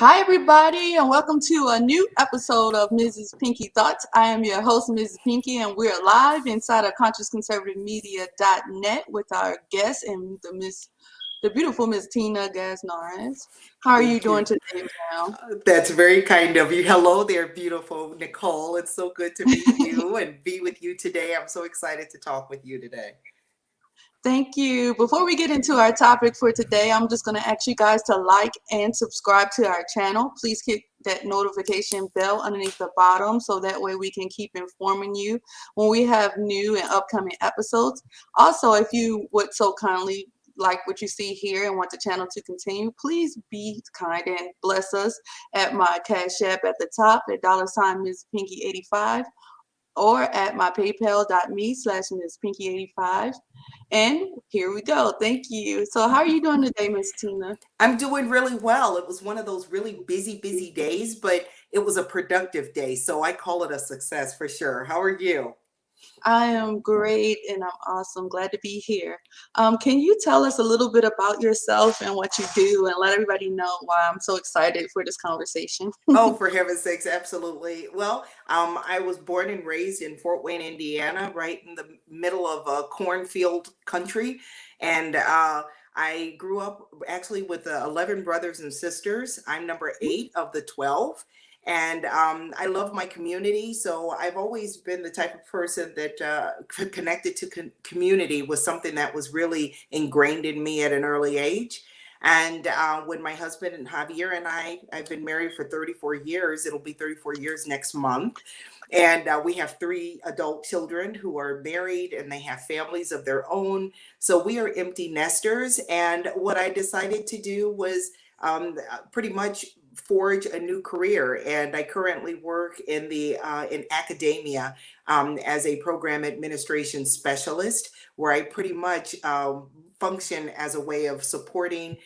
Hi, everybody, and welcome to a new episode of Mrs. Pinky Thoughts. I am your host, Mrs. Pinky, and we're live inside of ConsciousConservativeMedia.net with our guest and the beautiful Miss Tina Gasnarez. How are you Thank doing you. today, ma'am? That's very kind of you. Hello there, beautiful Nicole. It's so good to meet you and be with you today. I'm so excited to talk with you today. Thank you. Before we get into our topic for today, I'm just going to ask you guys to like and subscribe to our channel. Please hit that notification bell underneath the bottom so that way we can keep informing you when we have new and upcoming episodes. Also, if you would so kindly like what you see here and want the channel to continue, please be kind and bless us at my Cash App at the top at $ Ms. Pinky 85 or at my paypal.me/Ms. Pinky 85. And here we go. Thank you. So how are you doing today, Miss Tina? I'm doing really well. It was one of those really busy days, but it was a productive day. So I call it a success for sure. How are you? I am great and I'm awesome. Glad to be here. Can you tell us a little bit about yourself and what you do and let everybody know why I'm so excited for this conversation? Oh, for heaven's sakes, absolutely. Well, I was born and raised in Fort Wayne, Indiana, right in the middle of a cornfield country. And I grew up actually with 11 brothers and sisters. I'm number 8 of the 12. And I love my community. So I've always been the type of person that connected to community was something that was really ingrained in me at an early age. And when my husband and Javier and I've been married for 34 years. It'll be 34 years next month. And we have 3 adult children who are married and they have families of their own. So we are empty nesters. And what I decided to do was pretty much forge a new career. And I currently work in academia as a program administration specialist, where I pretty much function as a way of supporting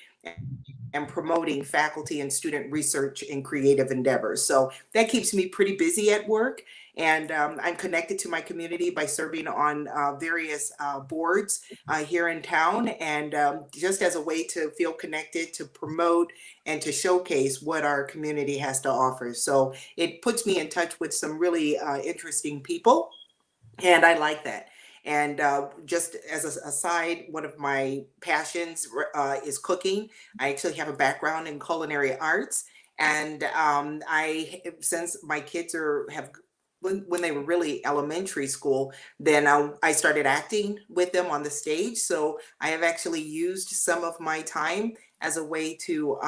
and promoting faculty and student research in creative endeavors. So that keeps me pretty busy at work. And I'm connected to my community by serving on various boards here in town, and just as a way to feel connected, to promote, and to showcase what our community has to offer. So it puts me in touch with some really interesting people, and I like that. And just as a aside, one of my passions is cooking. I actually have a background in culinary arts, and since my kids have when they were really elementary school, then I started acting with them on the stage. So I have actually used some of my time as a way to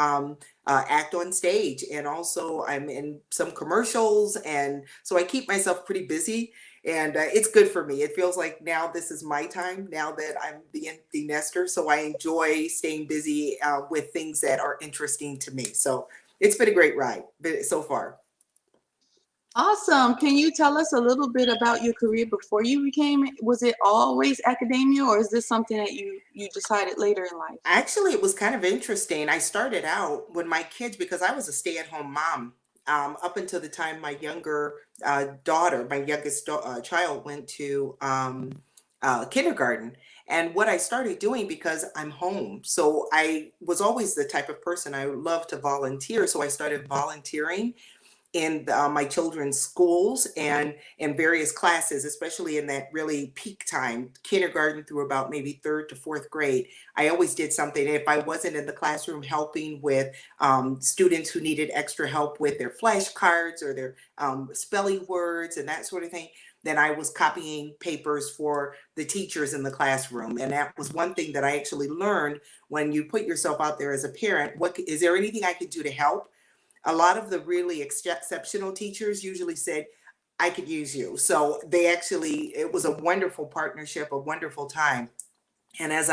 act on stage, and also I'm in some commercials, and so I keep myself pretty busy, and it's good for me. It feels like now this is my time, now that I'm the empty nester. So I enjoy staying busy with things that are interesting to me. So it's been a great ride so far. Awesome. Can you tell us a little bit about your career before you became, was it always academia or is this something that you decided later in life? Actually, it was kind of interesting. I started out when my kids, because I was a stay-at-home mom up until the time my younger daughter, my youngest child, went to kindergarten. And what I started doing, because I'm home, so I was always the type of person I love to volunteer. So I started volunteering in my children's schools and in various classes, especially in that really peak time, kindergarten through about maybe third to fourth grade. I always did something. If I wasn't in the classroom helping with students who needed extra help with their flashcards or their spelling words and that sort of thing, then I was copying papers for the teachers in the classroom. And that was one thing that I actually learned: when you put yourself out there as a parent, is there anything I could do to help? A lot of the really exceptional teachers usually said, I could use you. So it was a wonderful partnership, a wonderful time. And as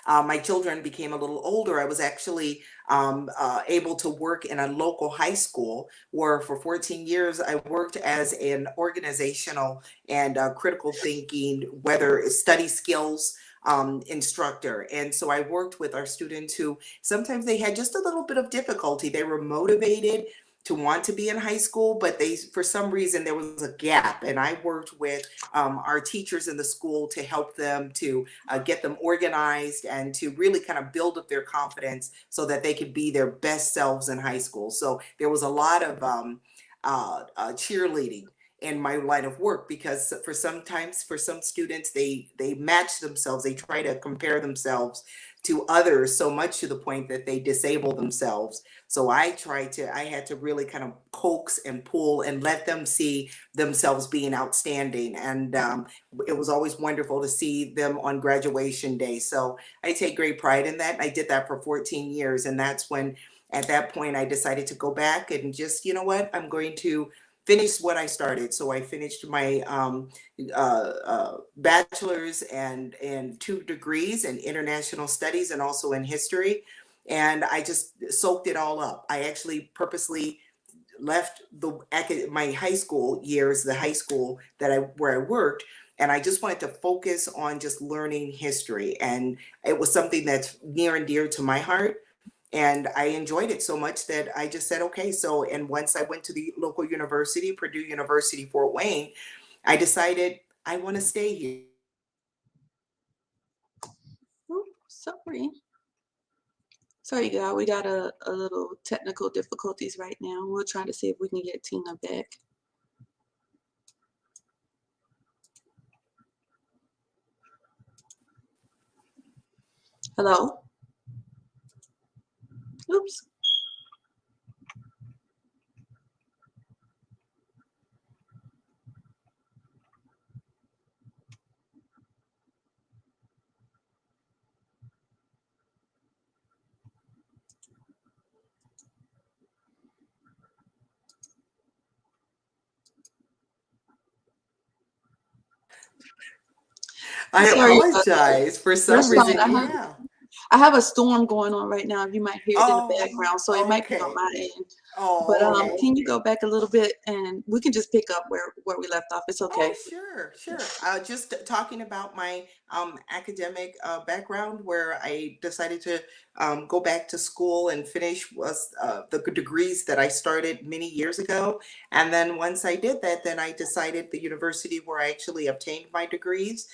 my children became a little older, I was actually able to work in a local high school, where for 14 years I worked as an organizational and critical thinking, whether it's study skills instructor. And so I worked with our students who sometimes they had just a little bit of difficulty. They were motivated to want to be in high school, but they, for some reason, there was a gap, and I worked with our teachers in the school to help them to get them organized and to really kind of build up their confidence so that they could be their best selves in high school. So there was a lot of cheerleading in my line of work, because for sometimes for some students, they match themselves, they try to compare themselves to others so much to the point that they disable themselves. So I had to really kind of coax and pull and let them see themselves being outstanding. And it was always wonderful to see them on graduation day. So I take great pride in that. I did that for 14 years. And that's when, at that point, I decided to go back and just, you know what, I'm going to finish what I started. So I finished my bachelor's and 2 degrees in international studies and also in history. And I just soaked it all up. I actually purposely left my high school years, the high school that where I worked, and I just wanted to focus on just learning history. And it was something that's near and dear to my heart. And I enjoyed it so much that I just said, okay. So, and once I went to the local university, Purdue University, Fort Wayne, I decided I want to stay here. Oh, sorry. Sorry, y'all. We got a little technical difficulties right now. We're trying to see if we can get Tina back. Hello? Oops. I Sorry about that. apologize for some That's fine. reason. Yeah. I have a storm going on right now. You might hear it in the Oh, background, so it might be on okay. my end. But Oh, okay. can you go back a little bit and we can just pick up where we left off. It's Oh, okay. sure, sure. Just talking about my academic background, where I decided to go back to school and finish was the degrees that I started many years ago. And then once I did that, then I decided the university where I actually obtained my degrees,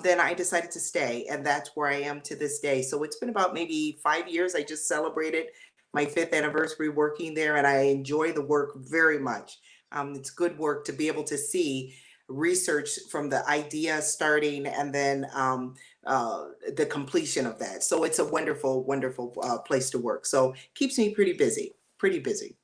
then I decided to stay, and that's where I am to this day. So it's been about maybe 5 years. I just celebrated my 5th anniversary working there, and I enjoy the work very much. It's good work to be able to see research from the idea starting and then the completion of that. So it's a wonderful, wonderful place to work. So keeps me pretty busy, pretty busy.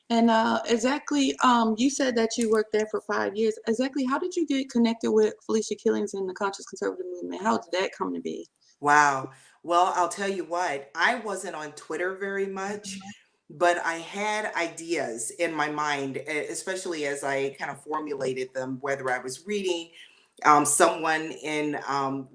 And exactly, you said that you worked there for 5 years. Exactly, how did you get connected with Felicia Killings and the Conscious Conservative Movement? How did that come to be? Wow. Well, I'll tell you what, I wasn't on Twitter very much, but I had ideas in my mind, especially as I kind of formulated them, whether I was reading someone in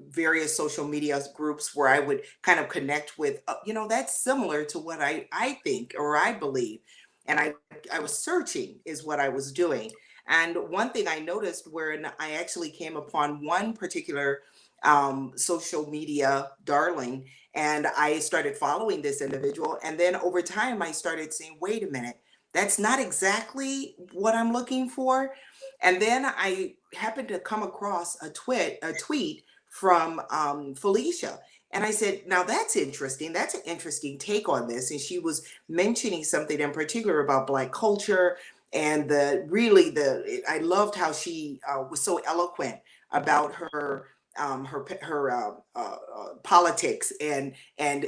various social media groups where I would kind of connect with, that's similar to what I think or I believe. And I was searching is what I was doing. And one thing I noticed when I actually came upon one particular social media darling, and I started following this individual. And then over time, I started saying, wait a minute, that's not exactly what I'm looking for. And then I happened to come across a tweet from Felicia. And I said, now that's interesting. That's an interesting take on this. And she was mentioning something in particular about Black culture and I loved how she was so eloquent about her politics and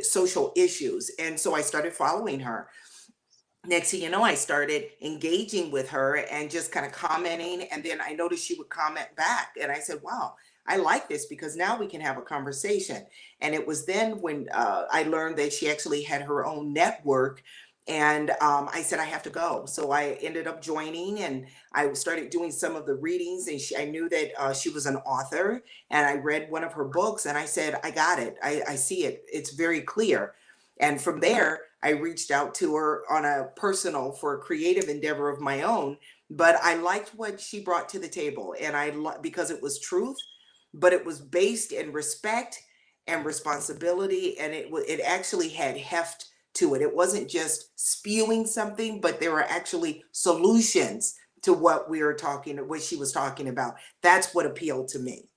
social issues. And so I started following her. Next thing you know, I started engaging with her and just kind of commenting. And then I noticed she would comment back. And I said, wow, I like this because now we can have a conversation. And it was then when I learned that she actually had her own network. And I said, I have to go. So I ended up joining and I started doing some of the readings. And I knew that she was an author. And I read one of her books and I said, I got it. I see it. It's very clear. And from there, I reached out to her on a personal for a creative endeavor of my own. But I liked what she brought to the table, and because it was truth, but it was based in respect and responsibility, and it actually had heft to it. It wasn't just spewing something, but there were actually solutions to what what she was talking about. That's what appealed to me.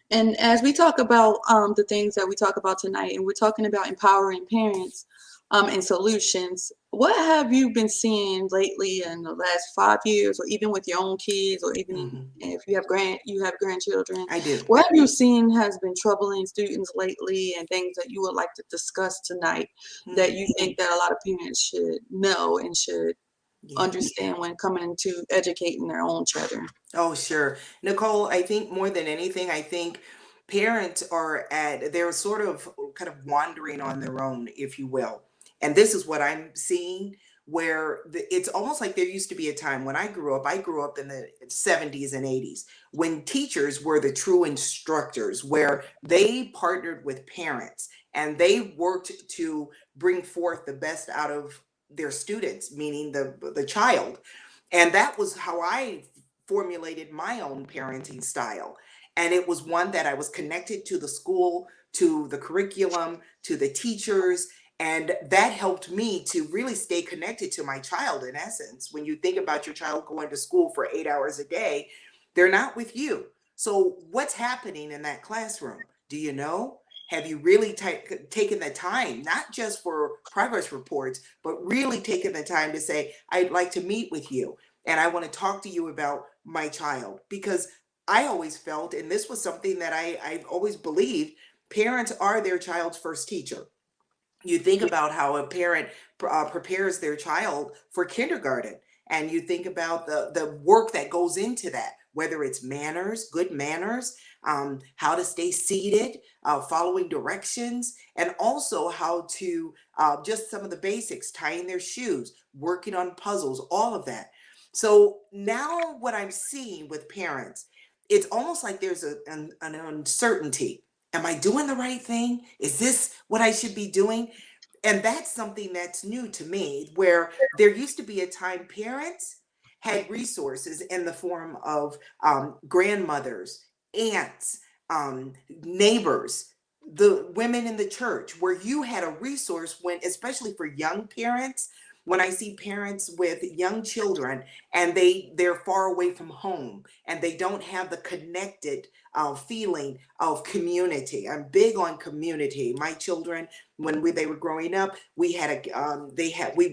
And as we talk about the things that we talk about tonight, and we're talking about empowering parents and solutions, what have you been seeing lately in the last 5 years, or even with your own kids, or even Hmm. if you have grandchildren? I do. What have you seen has been troubling students lately, and things that you would like to discuss tonight that Hmm. you think that a lot of parents should know and should Yeah. understand when coming into educating their own children? Oh, sure. Nicole, I think more than anything, I think parents they're sort of kind of wandering on their own, if you will. And this is what I'm seeing, where it's almost like there used to be a time when I grew up in the 70s and 80s, when teachers were the true instructors, where they partnered with parents and they worked to bring forth the best out of their students, meaning the child. And that was how I formulated my own parenting style. And it was one that I was connected to the school, to the curriculum, to the teachers. And that helped me to really stay connected to my child, in essence. When you think about your child going to school for 8 hours a day, they're not with you. So, what's happening in that classroom? Do you know? Have you really taken the time, not just for progress reports, but really taken the time to say, I'd like to meet with you and I want to talk to you about my child? Because I always felt, and this was something that I've always believed, parents are their child's first teacher. You think about how a parent prepares their child for kindergarten, and you think about the work that goes into that, whether it's manners, good manners, how to stay seated, following directions, and also how to just some of the basics, tying their shoes, working on puzzles, all of that. So now what I'm seeing with parents, it's almost like there's an uncertainty. Am I doing the right thing? Is this what I should be doing? And that's something that's new to me, where there used to be a time parents had resources in the form of grandmothers, aunts, neighbors, the women in the church, where you had a resource when, especially for young parents, when I see parents with young children and they're far away from home and they don't have the connected feeling of community. I'm big on community. My children, when they were growing up, we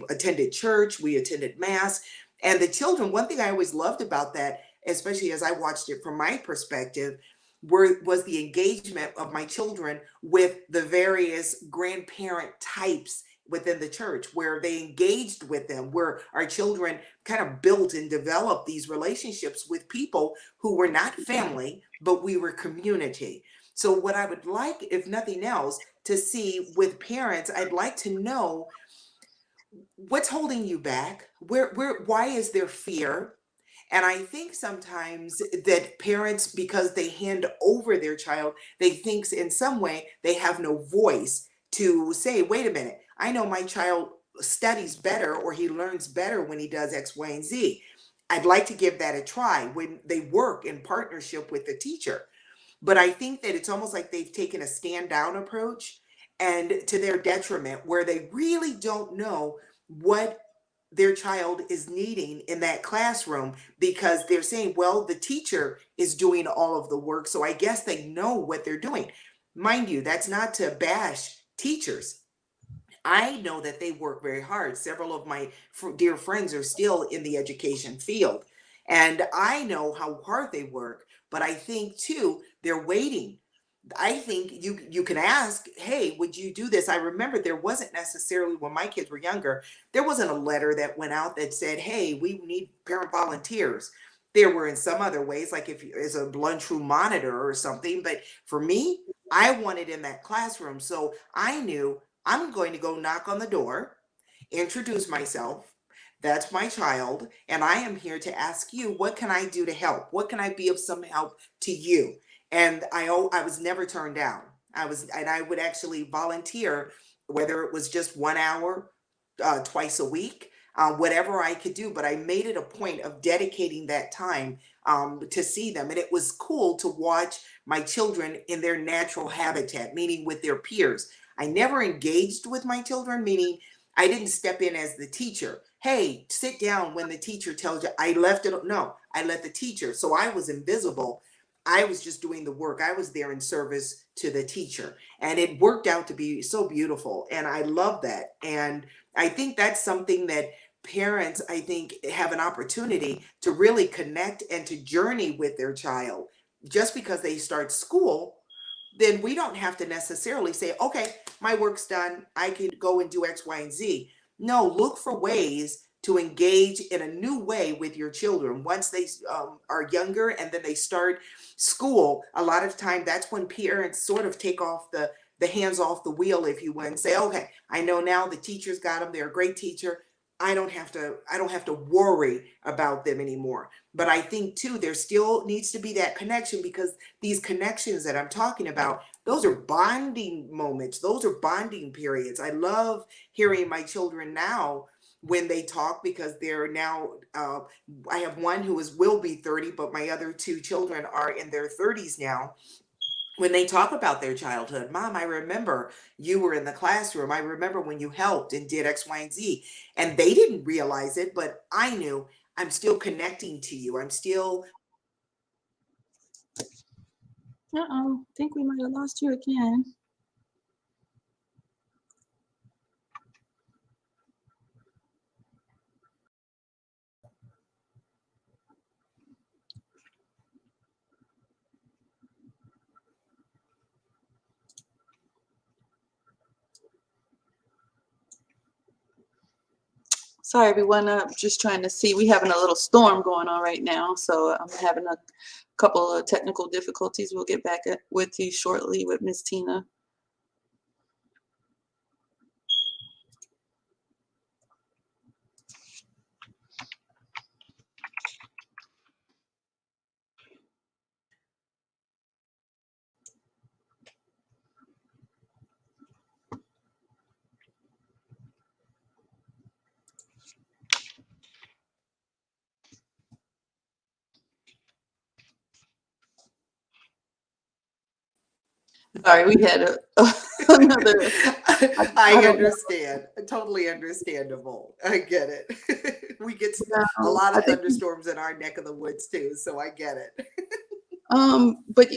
attended church, we attended mass, and the children. One thing I always loved about that, especially as I watched it from my perspective, was the engagement of my children with the various grandparent types within the church, where they engaged with them, where our children kind of built and developed these relationships with people who were not family, but we were community. So, what I would like, if nothing else, to see with parents, I'd like to know what's holding you back. Why is there fear? And I think sometimes that parents, because they hand over their child, they think in some way they have no voice to say, wait a minute, I know my child studies better or he learns better when he does X, Y, and Z. I'd like to give that a try when they work in partnership with the teacher. But I think that it's almost like they've taken a stand down approach, and to their detriment, where they really don't know what their child is needing in that classroom, because they're saying, well, the teacher is doing all of the work, so I guess they know what they're doing. Mind you, that's not to bash teachers. I know that they work very hard. Several of my dear friends are still in the education field, and I know how hard they work. But I think too, they're waiting. I think you can ask, hey, would you do this? I remember there wasn't necessarily, when my kids were younger, there wasn't a letter that went out that said, hey, we need parent volunteers. There were in some other ways, like if as a lunchroom monitor or something. But for me, I wanted in that classroom. So I knew I'm going to go knock on the door, introduce myself. That's my child. And I am here to ask you, what can I do to help? What can I be of some help to you? And I was never turned down. I would actually volunteer, whether it was just 1 hour, twice a week, whatever I could do. But I made it a point of dedicating that time to see them. And it was cool to watch my children in their natural habitat, meaning with their peers. I never engaged with my children, meaning I didn't step in as the teacher. Hey, sit down when the teacher tells you. I left it. No, I let the teacher. So I was invisible. I was just doing the work. I was there in service to the teacher. And it worked out to be so beautiful. And I love that. And I think that's something that parents, I think, have an opportunity to really connect and to journey with their child. Just because they start school, then we don't have to necessarily say, okay, my work's done. I can go and do X, Y, and Z. No, look for ways to engage in a new way with your children once they are younger and then they start school. A lot of time, that's when parents sort of take off the hands off the wheel, if you will, and say, okay, I know now the teacher's got them. They're a great teacher. I don't have to worry about them anymore. But I think too, there still needs to be that connection, because these connections that I'm talking about, those are bonding moments. Those are bonding periods. I love hearing my children now when they talk, because they're now, I have one who will be 30, but my other two children are in their 30s now. When they talk about their childhood, Mom, I remember you were in the classroom. I remember when you helped and did X, Y, and Z. And they didn't realize it, but I knew. I'm still connecting to you. I'm still. Uh-oh, I think we might have lost you again. Sorry, everyone. I'm just trying to see. We're having a little storm going on right now, so I'm having a couple of technical difficulties. We'll get back with you shortly with Miss Tina. Sorry, we had another. I I don't know. understand. Totally understandable. I get it. We get a No, lot I of think. thunderstorms in our neck of the woods too, so I get it. But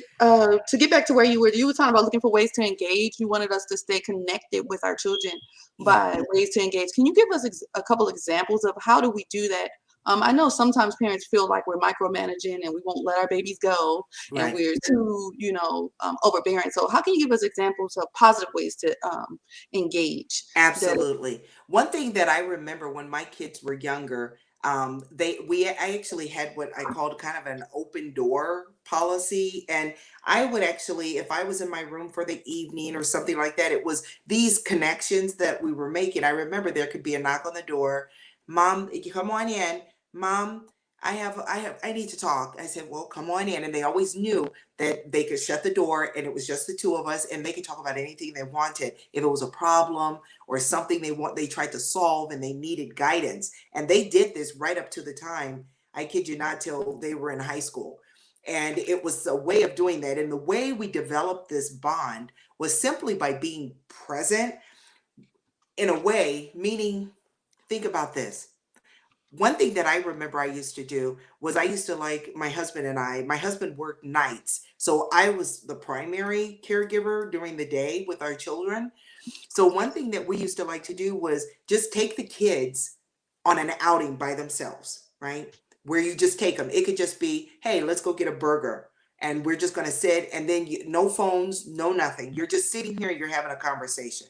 to get back to where you were talking about looking for ways to engage. You wanted us to stay connected with our children Yeah, by ways to engage. Can you give us a couple examples of how do we do that? I know sometimes parents feel like we're micromanaging and we won't let our babies go, and right. we're too, overbearing. So how can you give us examples of positive ways to engage? That Absolutely. One thing that I remember when my kids were younger, I actually had what I called kind of an open door policy. And I would actually, if I was in my room for the evening or something like that, it was these connections that we were making. I remember there could be a knock on the door. Mom, you come on in. Mom, I need to talk. I said, well, come on in. And they always knew that they could shut the door and it was just the two of us and they could talk about anything they wanted. If it was a problem or something they tried to solve and they needed guidance. And they did this right up to the time, I kid you not, till they were in high school. And it was a way of doing that. And the way we developed this bond was simply by being present in a way, meaning, think about this. One thing that I remember I used to do was I used to, like, my husband worked nights. So I was the primary caregiver during the day with our children. So one thing that we used to like to do was just take the kids on an outing by themselves, right? Where you just take them. It could just be, hey, let's go get a burger. And we're just going to sit, and then no phones, no nothing. You're just sitting here, you're having a conversation.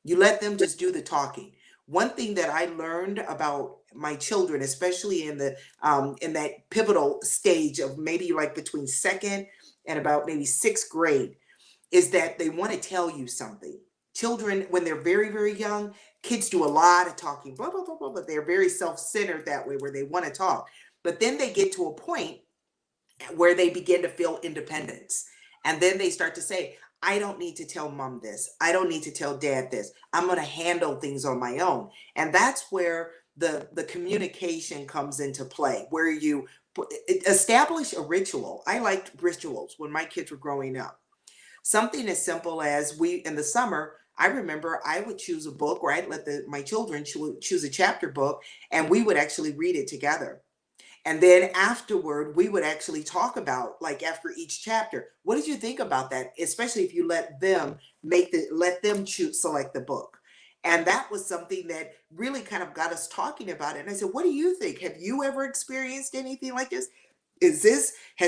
You let them just do the talking. One thing that I learned about my children, especially in that pivotal stage of maybe like between second and about maybe sixth grade, is that they want to tell you something. Children, when they're very, very young, kids do a lot of talking, blah, blah, blah, blah, but they're very self-centered that way where they want to talk. But then they get to a point where they begin to feel independence. And then they start to say, I don't need to tell mom this. I don't need to tell dad this. I'm going to handle things on my own. And that's where the communication comes into play, where you establish a ritual. I liked rituals when my kids were growing up. Something as simple as, we in the summer, I remember I would choose a book, or I'd let my children choose a chapter book, and we would actually read it together. And then afterward, we would actually talk about, like, after each chapter, what did you think about that? Especially if you let them choose, select the book. And that was something that really kind of got us talking about it. And I said, what do you think? Have you ever experienced anything like this? Has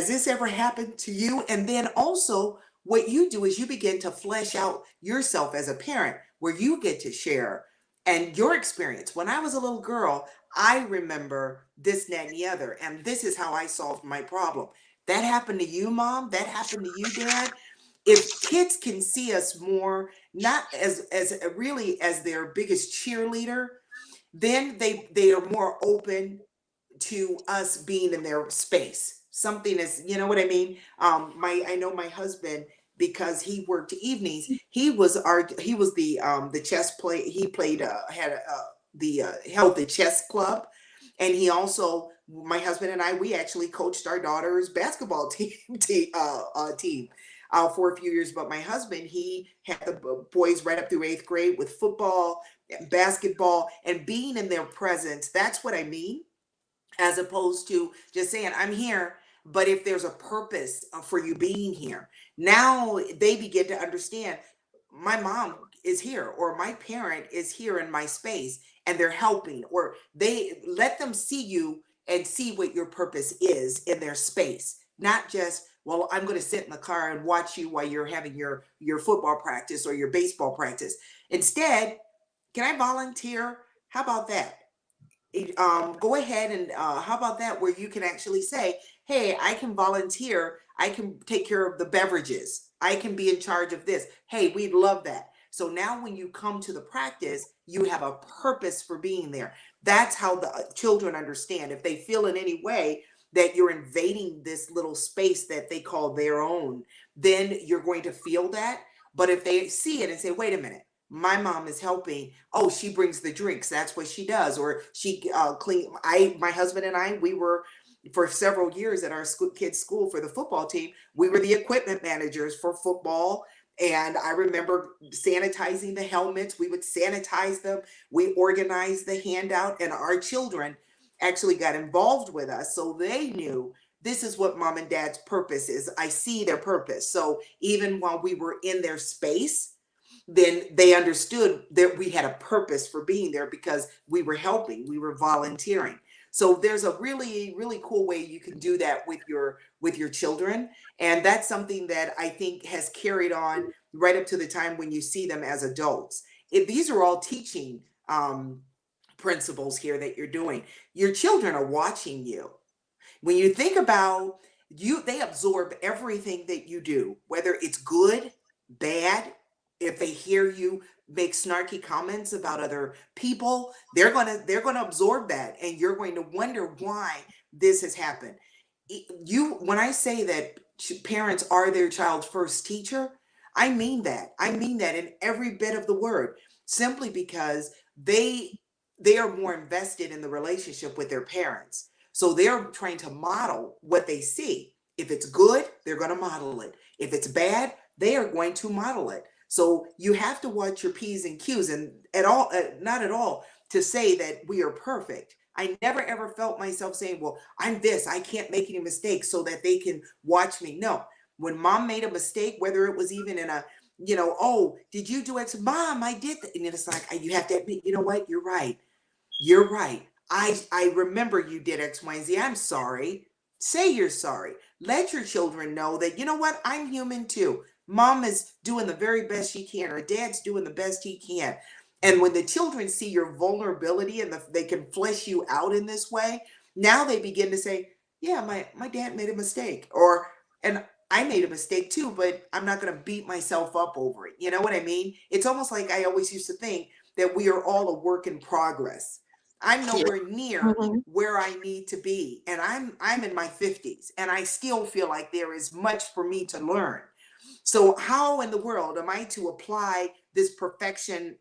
this ever happened to you? And then also, what you do is you begin to flesh out yourself as a parent, where you get to share and your experience. When I was a little girl, I remember this, that, and the other, and this is how I solved my problem. That happened to you, mom. That happened to you, dad. If kids can see us more, not as really as their biggest cheerleader, then they are more open to us being in their space. Something is, you know what I mean? I know my husband, because he worked evenings. He was the chess play. He played had the held the chess club, and he also, my husband and I, we actually coached our daughter's basketball team for a few years. But my husband, he had the boys right up through 8th grade with football, basketball, and being in their presence. That's what I mean, as opposed to just saying, I'm here. But if there's a purpose for you being here, now they begin to understand, my mom is here, or my parent is here in my space, and they're helping, or they let them see you and see what your purpose is in their space. Not just, well, I'm going to sit in the car and watch you while you're having your football practice or your baseball practice. Instead, can I volunteer? How about that? Go ahead and how about that, where you can actually say, hey, I can volunteer, I can take care of the beverages, I can be in charge of this. Hey, we'd love that. So now when you come to the practice, you have a purpose for being there. That's how the children understand. If they feel in any way that you're invading this little space that they call their own, then you're going to feel that. But if they see it and say, wait a minute, my mom is helping. Oh, she brings the drinks. That's what she does. Or she clean. My husband and I, we were for several years at our kids' school for the football team. We were the equipment managers for football. And I remember sanitizing the helmets. We would sanitize them. We organized the handout, and our children actually got involved with us. So they knew this is what mom and dad's purpose is. I see their purpose. So even while we were in their space, then they understood that we had a purpose for being there, because we were helping, we were volunteering. So there's a really, really cool way you can do that with your children. And that's something that I think has carried on right up to the time when you see them as adults. These are all teaching principles here that you're doing. Your children are watching you. When you think about you, they absorb everything that you do, whether it's good, bad. If they hear you make snarky comments about other people, they're gonna absorb that, and you're going to wonder why this has happened. When I say that parents are their child's first teacher, I mean that. I mean that in every bit of the word, simply because they are more invested in the relationship with their parents. So they're trying to model what they see. If it's good, they're going to model it. If it's bad, they are going to model it. So you have to watch your P's and Q's, and at all, not at all to say that we are perfect. I never ever felt myself saying, well, I'm this, I can't make any mistakes so that they can watch me. No, when mom made a mistake, whether it was even in a, oh, did you do X? Mom, I did that. And it's like, you have to admit, you know what? You're right. You're right. I remember you did X, Y, and Z. I'm sorry. Say you're sorry. Let your children know that, you know what? I'm human too. Mom is doing the very best she can, or dad's doing the best he can. And when the children see your vulnerability and they can flesh you out in this way, now they begin to say, yeah, my dad made a mistake. And I made a mistake too, but I'm not going to beat myself up over it. You know what I mean? It's almost like I always used to think that we are all a work in progress. I'm Yeah. nowhere near Mhm. where I need to be. And I'm in my 50s, and I still feel like there is much for me to learn. So how in the world am I to apply this perfection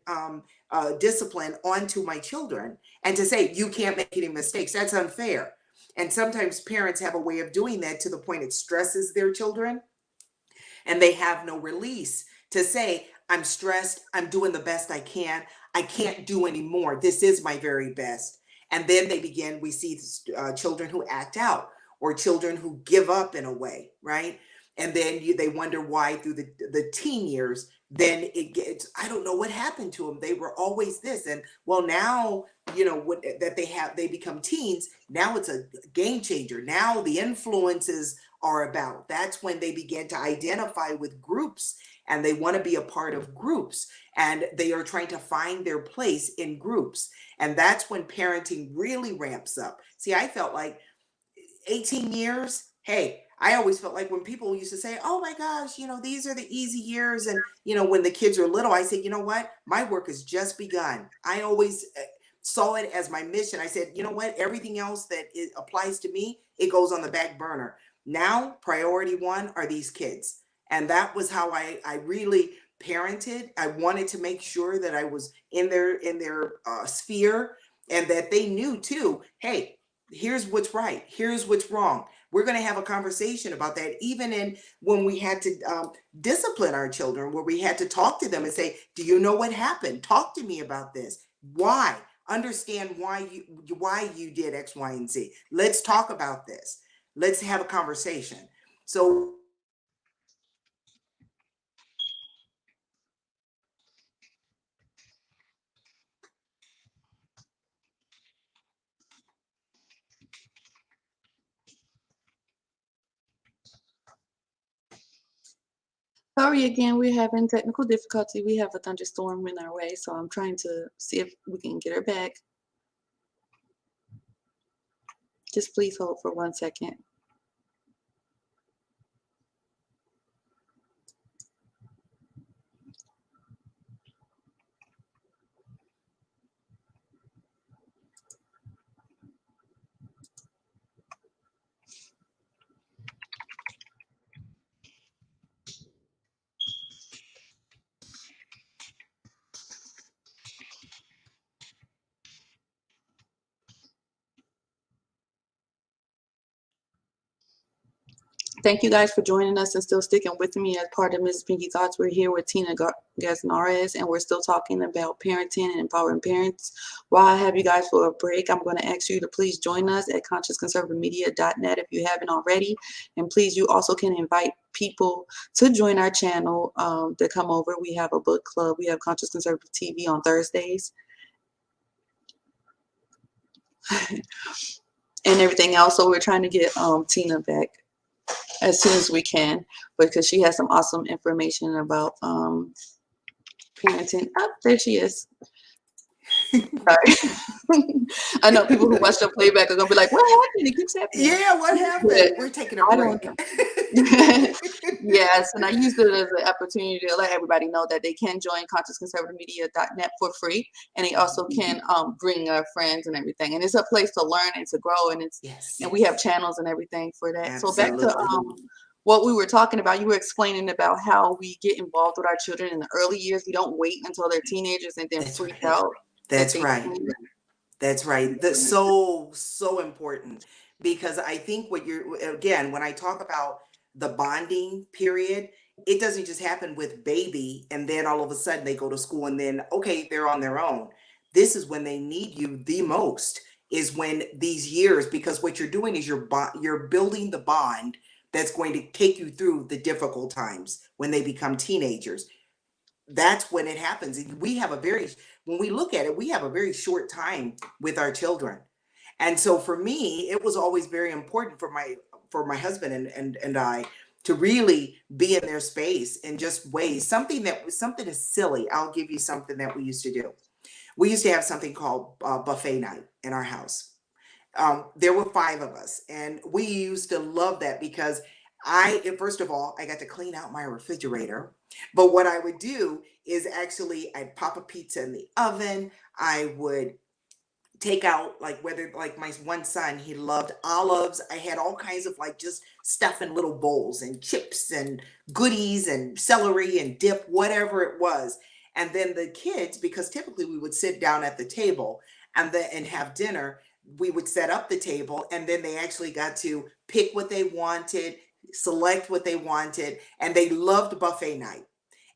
discipline onto my children, and to say you can't make any mistakes? That's unfair. And sometimes parents have a way of doing that to the point it stresses their children, and they have no release to say, I'm stressed. I'm doing the best I can. I can't do any more. This is my very best. And then we see children who act out or children who give up in a way, right? And then they wonder why through the teen years, then it gets, I don't know what happened to them. They were always this. And well, now, that they become teens. Now it's a game changer. Now the influences are about. That's when they begin to identify with groups and they want to be a part of groups and they are trying to find their place in groups. And that's when parenting really ramps up. See, I felt like 18 years, hey, I always felt like when people used to say, oh my gosh, these are the easy years. And, when the kids are little, I said, you know what? My work has just begun. I always saw it as my mission. I said, you know what? Everything else that applies to me, it goes on the back burner. Now, priority one are these kids. And that was how I really parented. I wanted to make sure that I was in their sphere and that they knew too, hey, here's what's right, here's what's wrong. We're going to have a conversation about that, even in when we had to discipline our children, where we had to talk to them and say, do you know what happened? Talk to me about this. Why? Understand why you did X, Y, and Z. Let's talk about this. Let's have a conversation. So Sorry again, we're having technical difficulty. We have a thunderstorm in our way, so I'm trying to see if we can get her back. Just please hold for 1 second. Thank you guys for joining us and still sticking with me as part of Mrs. Pinky Thoughts. We're here with Tina Gasnarez, and we're still talking about parenting and empowering parents. While I have you guys for a break, I'm going to ask you to please join us at consciousconservativemedia.net if you haven't already. And please, you also can invite people to join our channel to come over. We have a book club. We have Conscious Conservative TV on Thursdays. And everything else. So we're trying to get Tina back as soon as we can, because she has some awesome information about parenting. Oh, there she is. Sorry. I know people who watch the playback are gonna be like, "What happened? It keeps happening." Yeah, what happened? We're taking a break. Yes, and I used it as an opportunity to let everybody know that they can join consciousconservativemedia.net for free, and they also can bring friends and everything. And it's a place to learn and to grow, and and we have channels and everything for that. Absolutely. So back to what we were talking about. You were explaining about how we get involved with our children in the early years. We don't wait until they're teenagers and then freak out. That's right. That's right. That's so important, because I think when I talk about the bonding period, it doesn't just happen with baby and then all of a sudden they go to school and then, okay, they're on their own. This is when they need you the most, is when these years, because what you're doing is you're building the bond that's going to take you through the difficult times when they become teenagers. That's when it happens. When we look at it, we have a very short time with our children. And so for me, it was always very important for my husband and I to really be in their space in just ways. Something is silly. I'll give you something that we used to do. We used to have something called buffet night in our house. There were 5 of us, and we used to love that because first of all, I got to clean out my refrigerator. But what I would do is actually I'd pop a pizza in the oven. I would take out, like my one son, he loved olives. I had all kinds of just stuff in little bowls and chips and goodies and celery and dip, whatever it was. And then the kids, because typically we would sit down at the table and have dinner, we would set up the table, and then they actually got to pick what they wanted, select what they wanted, and they loved buffet night.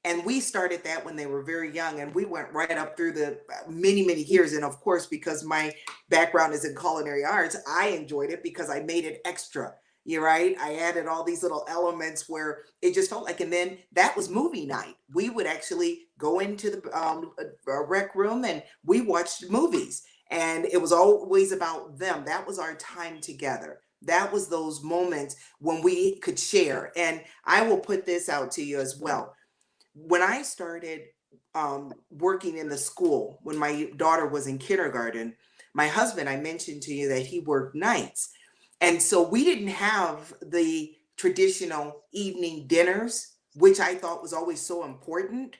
And we started that when they were very young, and we went right up through the many years. And of course, because my background is in culinary arts, I enjoyed it because I made it extra. You're right. I added all these little elements where it just felt like, and then that was movie night. We would actually go into the rec room and we watched movies, and it was always about them. That was our time together. That was those moments when we could share. And I will put this out to you as well. When I started working in the school, when my daughter was in kindergarten, my husband, I mentioned to you that he worked nights. And so we didn't have the traditional evening dinners, which I thought was always so important,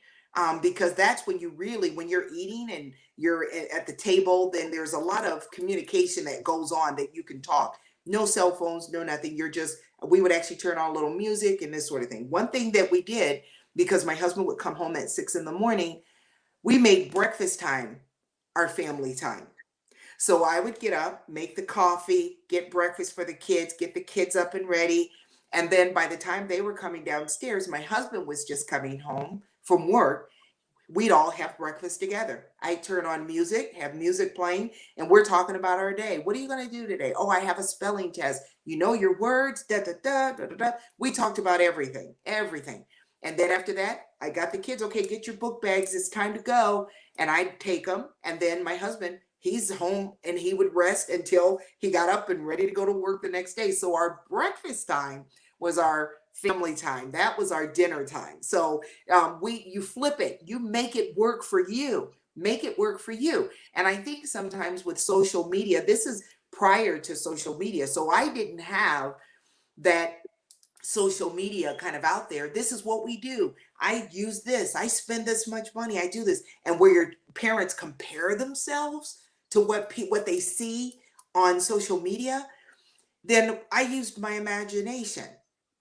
because that's when you really, when you're eating and you're at the table, then there's a lot of communication that goes on that you can talk. No cell phones, no nothing. You're just, we would actually turn on a little music and this sort of thing. One thing that we did, because my husband would come home at 6 in the morning, we made breakfast time our family time. So I would get up, make the coffee, get breakfast for the kids, get the kids up and ready. And then by the time they were coming downstairs, my husband was just coming home from work. We'd all have breakfast together. I turn on music, have music playing, and we're talking about our day. What are you going to do today? Oh, I have a spelling test. You know your words, da da da da da da. We talked about everything, everything. And then after that, I got the kids. Okay, get your book bags. It's time to go. And I'd take them. And then my husband, he's home and he would rest until he got up and ready to go to work the next day. So our breakfast time was our family time. That was our dinner time. So you flip it, you make it work for you, make it work for you. And I think sometimes with social media, this is prior to social media, so I didn't have that social media kind of out there. This is what we do. I use this. I spend this much money. I do this. And where your parents compare themselves to what they see on social media, then I used my imagination.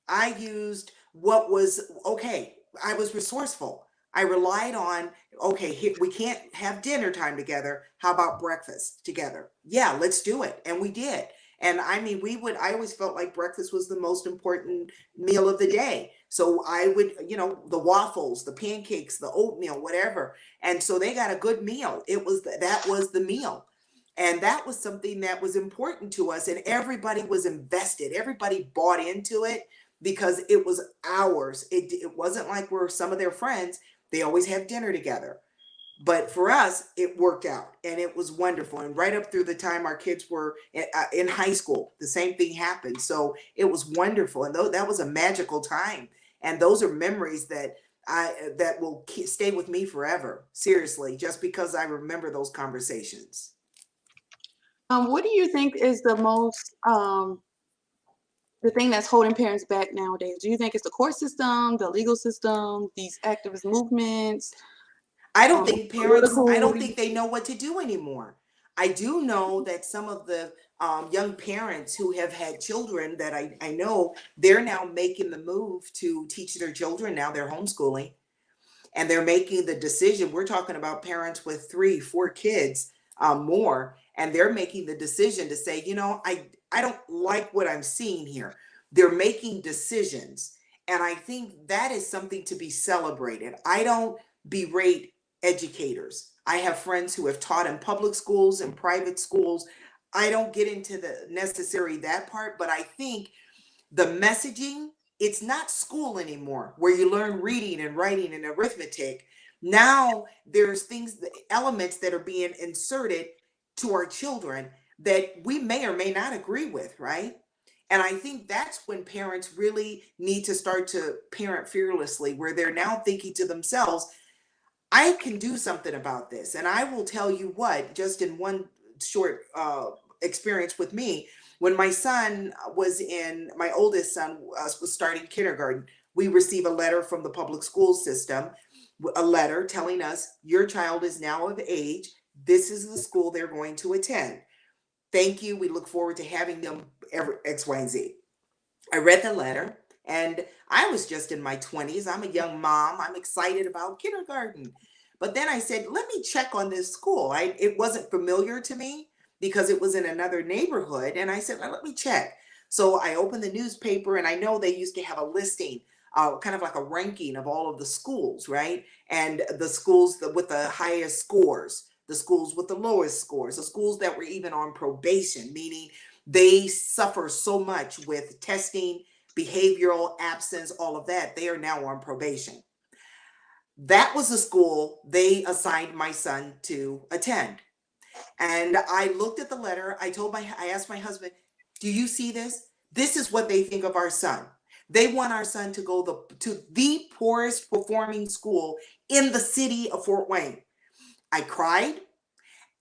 I used what was okay. I was resourceful. I relied on, okay, here, we can't have dinner time together. How about breakfast together? Yeah, let's do it. And we did. And I mean, I always felt like breakfast was the most important meal of the day. So I would, the waffles, the pancakes, the oatmeal, whatever. And so they got a good meal. That was the meal. And that was something that was important to us. And everybody was invested. Everybody bought into it because it was ours. It wasn't like we're some of their friends. They always have dinner together. But for us, it worked out and it was wonderful. And right up through the time our kids were in high school, the same thing happened. So it was wonderful. And that was a magical time. And those are memories that will stay with me forever. Seriously, just because I remember those conversations. What do you think is the thing that's holding parents back nowadays? Do you think it's the court system, the legal system, these activist movements, I don't think parents, I political? don't think they know what to do anymore. I do know that some of the young parents who have had children that I know, they're now making the move to teach their children. Now they're homeschooling and they're making the decision. We're talking about parents with 3, 4 kids, more, and they're making the decision to say, I don't like what I'm seeing here. They're making decisions. And I think that is something to be celebrated. I don't berate educators. I have friends who have taught in public schools and private schools. I don't get into the necessary that part, but I think the messaging, it's not school anymore where you learn reading and writing and arithmetic. Now there's elements that are being inserted to our children that we may or may not agree with, right? And I think that's when parents really need to start to parent fearlessly, where they're now thinking to themselves, I can do something about this. And I will tell you what, just in one short experience with me, when my oldest son was starting kindergarten, we received a letter from the public school system, a letter telling us your child is now of age. This is the school they're going to attend. Thank you. We look forward to having them X, Y, and Z. I read the letter and I was just in my 20s. I'm a young mom. I'm excited about kindergarten. But then I said, let me check on this school. It wasn't familiar to me because it was in another neighborhood. And I said, let me check. So I opened the newspaper and I know they used to have a listing kind of like a ranking of all of the schools, right? And the schools with the highest scores, the schools with the lowest scores, the schools that were even on probation, meaning they suffer so much with testing, behavioral absence, all of that. They are now on probation. That was the school they assigned my son to attend. And I looked at the letter. I asked my husband, do you see this? This is what they think of our son. They want our son to go to the poorest performing school in the city of Fort Wayne. I cried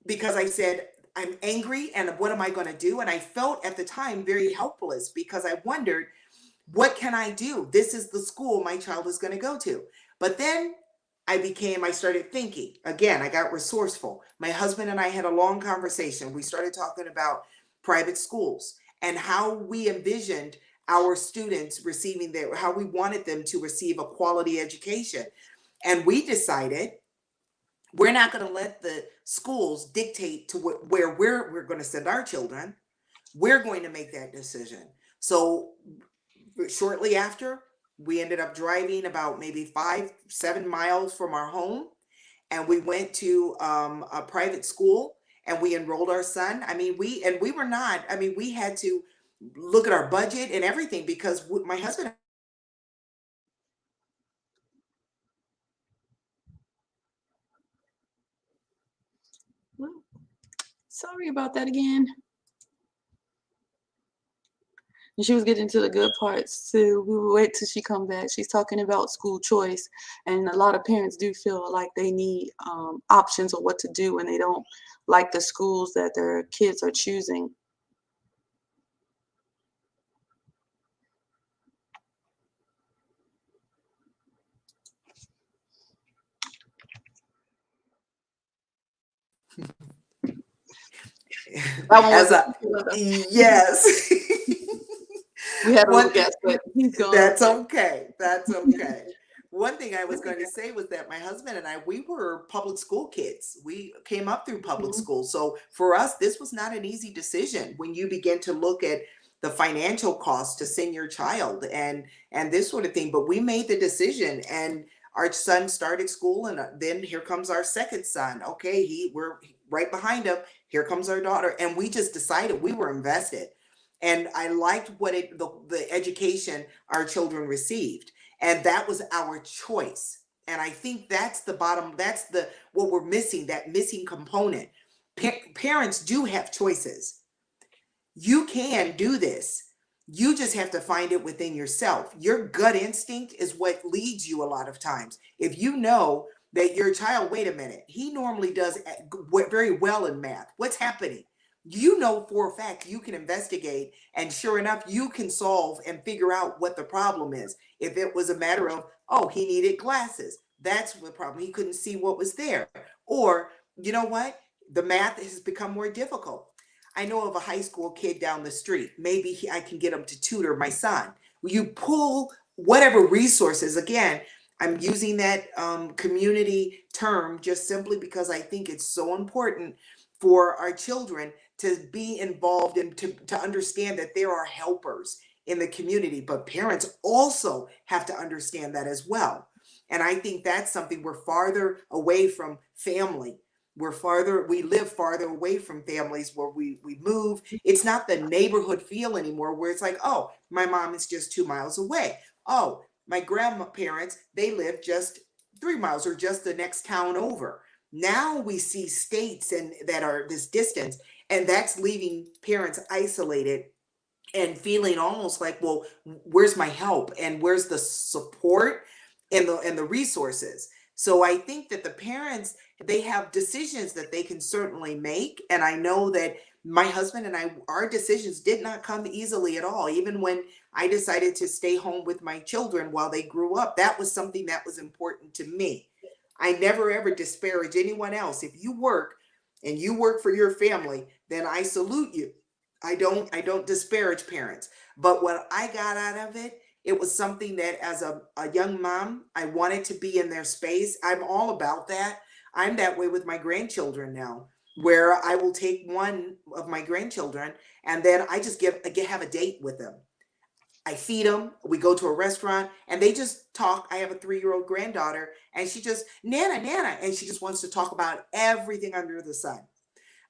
because I said, I'm angry and what am I going to do? And I felt at the time very helpless because I wondered, what can I do? This is the school my child is going to go to. But then I started thinking again, I got resourceful. My husband and I had a long conversation. We started talking about private schools and how we envisioned our students receiving how we wanted them to receive a quality education. And we decided we're not going to let the schools dictate to where we're going to send our children. We're going to make that decision. So shortly after, we ended up driving about maybe 5-7 miles from our home, and we went to a private school and we enrolled our son. I mean, we were not. I mean, we had to look at our budget and everything because my husband. Sorry about that again. And she was getting to the good parts too. We will wait till she come back. She's talking about school choice, and a lot of parents do feel like they need options of what to do when they don't like the schools that their kids are choosing. That one was As a yes. we had a little One guess, but he's gone. That's okay. That's okay. One thing I was going to say was that my husband and I, we were public school kids. We came up through public Mhm. school. So for us, this was not an easy decision when you begin to look at the financial cost to send your child and this sort of thing. But we made the decision and our son started school and then here comes our second son. Okay, we're right behind him. Here comes our daughter. And we just decided we were invested. And I liked the education our children received, and that was our choice. And I think that's the what we're missing, that missing component. Parents do have choices. You can do this. You just have to find it within yourself. Your gut instinct is what leads you a lot of times. If you know that your child, wait a minute, he normally does very well in math. What's happening? You know for a fact you can investigate, and sure enough, you can solve and figure out what the problem is. If it was a matter of, oh, he needed glasses, that's the problem. He couldn't see what was there. Or, you know what? The math has become more difficult. I know of a high school kid down the street. Maybe I can get him to tutor my son. You pull whatever resources. Again, I'm using that community term just simply because I think it's so important for our children to be involved and to understand that there are helpers in the community. But parents also have to understand that as well. And I think that's something we're farther away from family. We live farther away from families where we move. It's not the neighborhood feel anymore where it's like, oh, my mom is just 2 miles away. Oh, my grandparents, they live just 3 miles or just the next town over. Now we see states and that are this distance, and that's leaving parents isolated and feeling almost like, well, where's my help and where's the support and the resources? So I think that the parents, they have decisions that they can certainly make, and I know that my husband and I, our decisions did not come easily at all. Even when I decided to stay home with my children while they grew up, that was something that was important to me. I never ever disparage anyone else. If you work and you work for your family, then I salute you. I don't disparage parents. But what I got out of it, it was something that as a young mom, I wanted to be in their space. I'm all about that. I'm that way with my grandchildren now, where I will take one of my grandchildren and then I just have a date with them. I feed them. We go to a restaurant and they just talk. I have a 3-year-old granddaughter and she just, Nana, Nana, and she just wants to talk about everything under the sun.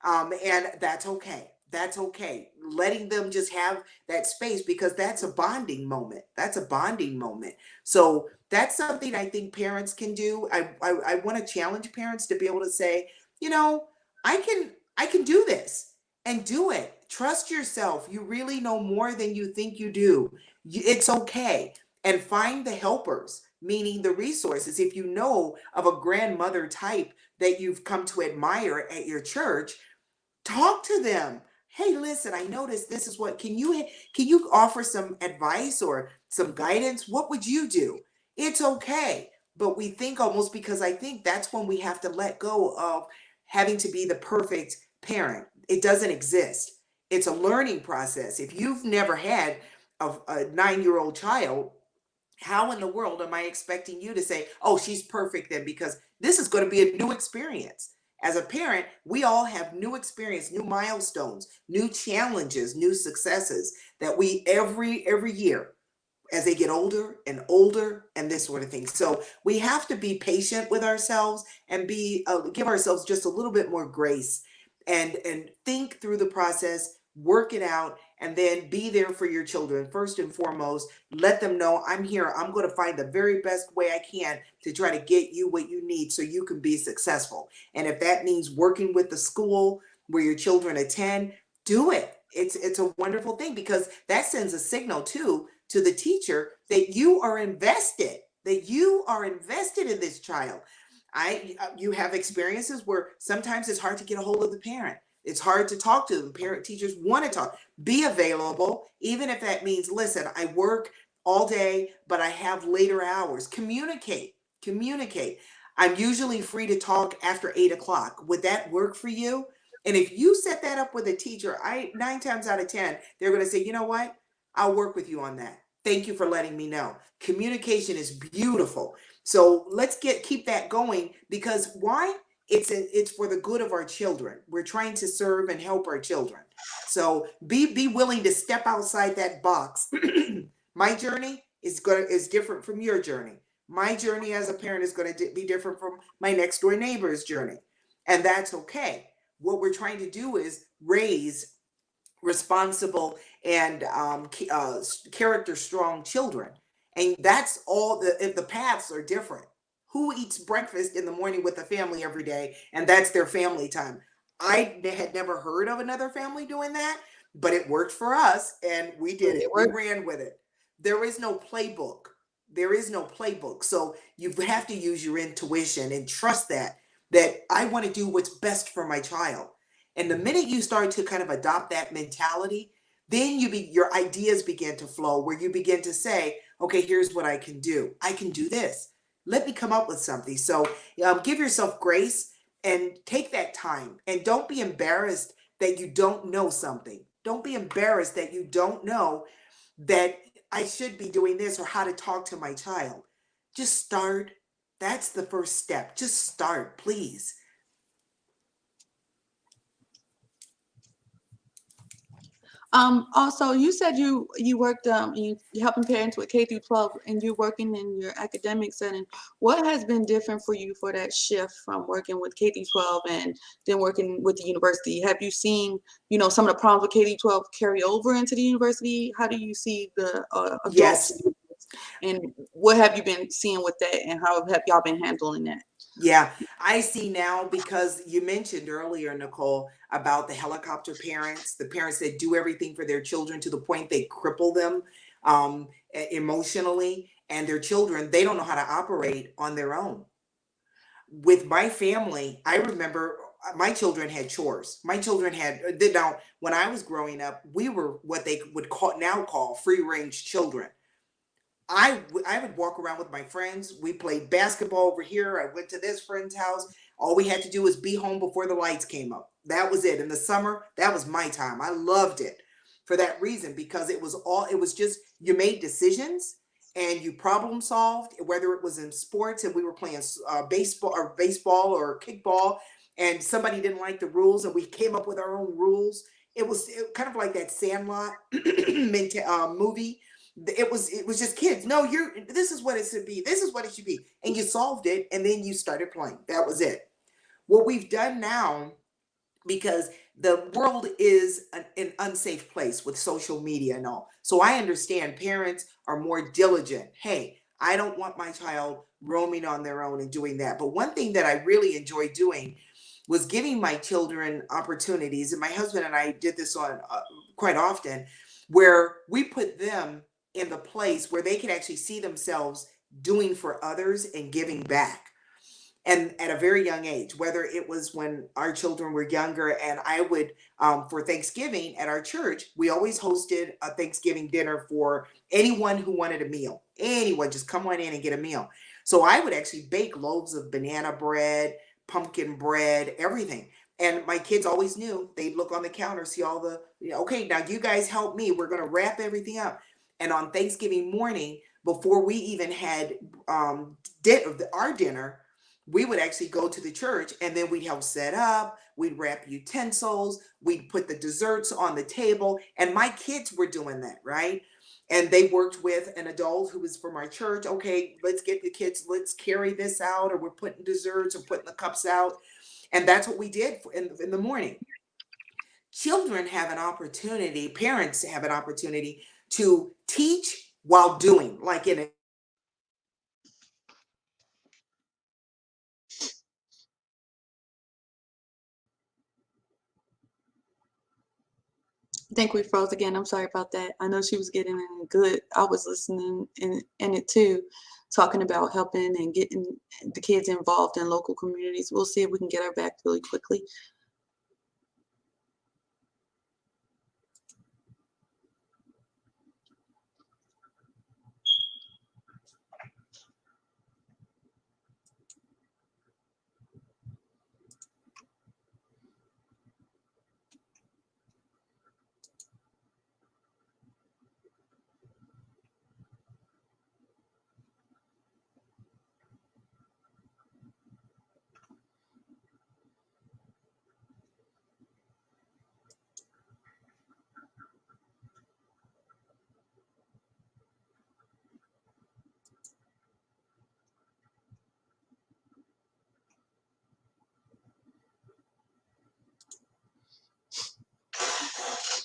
And that's okay. That's okay. Letting them just have that space because that's a bonding moment. That's a bonding moment. So that's something I think parents can do. I want to challenge parents to be able to say, you know, I can do this and do it. Trust yourself. You really know more than you think you do. It's okay. And find the helpers, meaning the resources. If you know of a grandmother type that you've come to admire at your church, talk to them. Hey, listen, I noticed this is what, can you offer some advice or some guidance? What would you do? It's okay. But we think almost, because I think that's when we have to let go of having to be the perfect parent. It doesn't exist. It's a learning process. If you've never had a 9-year-old child, how in the world am I expecting you to say, oh, she's perfect then? Because this is going to be a new experience. As a parent, we all have new experience, new milestones, new challenges, new successes that we every year as they get older and older and this sort of thing. So we have to be patient with ourselves and be give ourselves just a little bit more grace and think through the process, work it out, and then be there for your children. First and foremost, let them know I'm here. I'm going to find the very best way I can to try to get you what you need so you can be successful. And if that means working with the school where your children attend, do it. It's a wonderful thing because that sends a signal too to the teacher that you are invested, in this child. You have experiences where sometimes it's hard to get a hold of the parent. It's hard to talk to them. Parent teachers want to talk. Be available, even if that means, listen, I work all day, but I have later hours. Communicate. I'm usually free to talk after 8 o'clock. Would that work for you? And if you set that up with a teacher, 9 times out of 10, they're going to say, you know what? I'll work with you on that. Thank you for letting me know. Communication is beautiful. So let's keep that going, because why? It's for the good of our children. We're trying to serve and help our children. So be willing to step outside that box. My journey is different from your journey. My journey as a parent is going to be different from my next door neighbor's journey. And that's okay. What we're trying to do is raise responsible and character strong children. And that's all. The paths are different. Who eats breakfast in the morning with the family every day and that's their family time? I had never heard of another family doing that, but it worked for us and we did it. We ran with it. There is no playbook. So you have to use your intuition and trust that I want to do what's best for my child. And the minute you start to kind of adopt that mentality, then your ideas begin to flow, where you begin to say, okay, here's what I can do. I can do this. Let me come up with something. So give yourself grace and take that time. And don't be embarrassed that you don't know something. Don't be embarrassed that you don't know that I should be doing this or how to talk to my child. Just start. That's the first step. Just start, please. Also, you said you worked you helping parents with K through 12, and you're working in your academic setting. What has been different for you for that shift from working with K through 12 and then working with the university? Have you seen, some of the problems with K through 12 carry over into the university? How do you see the adults? Yes. And what have you been seeing with that, and how have y'all been handling that? Yeah, I see now, because you mentioned earlier, Nicole, about the helicopter parents, the parents that do everything for their children to the point they cripple them emotionally, and their children, they don't know how to operate on their own. With my family, I remember my children had chores. My children now, when I was growing up, we were what they would call free range children. I would walk around with my friends. We played basketball over here. I went to this friend's house. All we had to do was be home before the lights came up. That was it. In the summer, that was my time. I loved it for that reason, because it was just, you made decisions and you problem solved, whether it was in sports and we were playing baseball or kickball, and somebody didn't like the rules and we came up with our own rules. It was kind of like that Sandlot movie, it was just kids. No, this is what it should be. This is what it should be. And you solved it, and then you started playing. That was it. What we've done now, because the world is an unsafe place with social media and all. So I understand parents are more diligent. Hey, I don't want my child roaming on their own and doing that. But one thing that I really enjoy doing was giving my children opportunities. And my husband and I did this on quite often, where we put them in the place where they can actually see themselves doing for others and giving back, and at a very young age, whether it was when our children were younger. And I would, for Thanksgiving at our church, we always hosted a Thanksgiving dinner for anyone who wanted a meal. Anyone, just come on in and get a meal. So I would actually bake loaves of banana bread, pumpkin bread, everything. And my kids always knew. They'd look on the counter, see all the, okay, now you guys help me. We're going to wrap everything up. And on Thanksgiving morning, before we even had our dinner, we would actually go to the church, and then we'd help set up, we'd wrap utensils, we'd put the desserts on the table. And my kids were doing that, right? And they worked with an adult who was from our church. Okay, let's get the kids, let's carry this out, or we're putting desserts or putting the cups out. And that's what we did in the morning. Children have an opportunity, parents have an opportunity to teach while doing, like in a I think we froze again. I'm sorry about that. I know she was getting in it good. I was listening in it too, talking about helping and getting the kids involved in local communities. We'll see if we can get her back really quickly.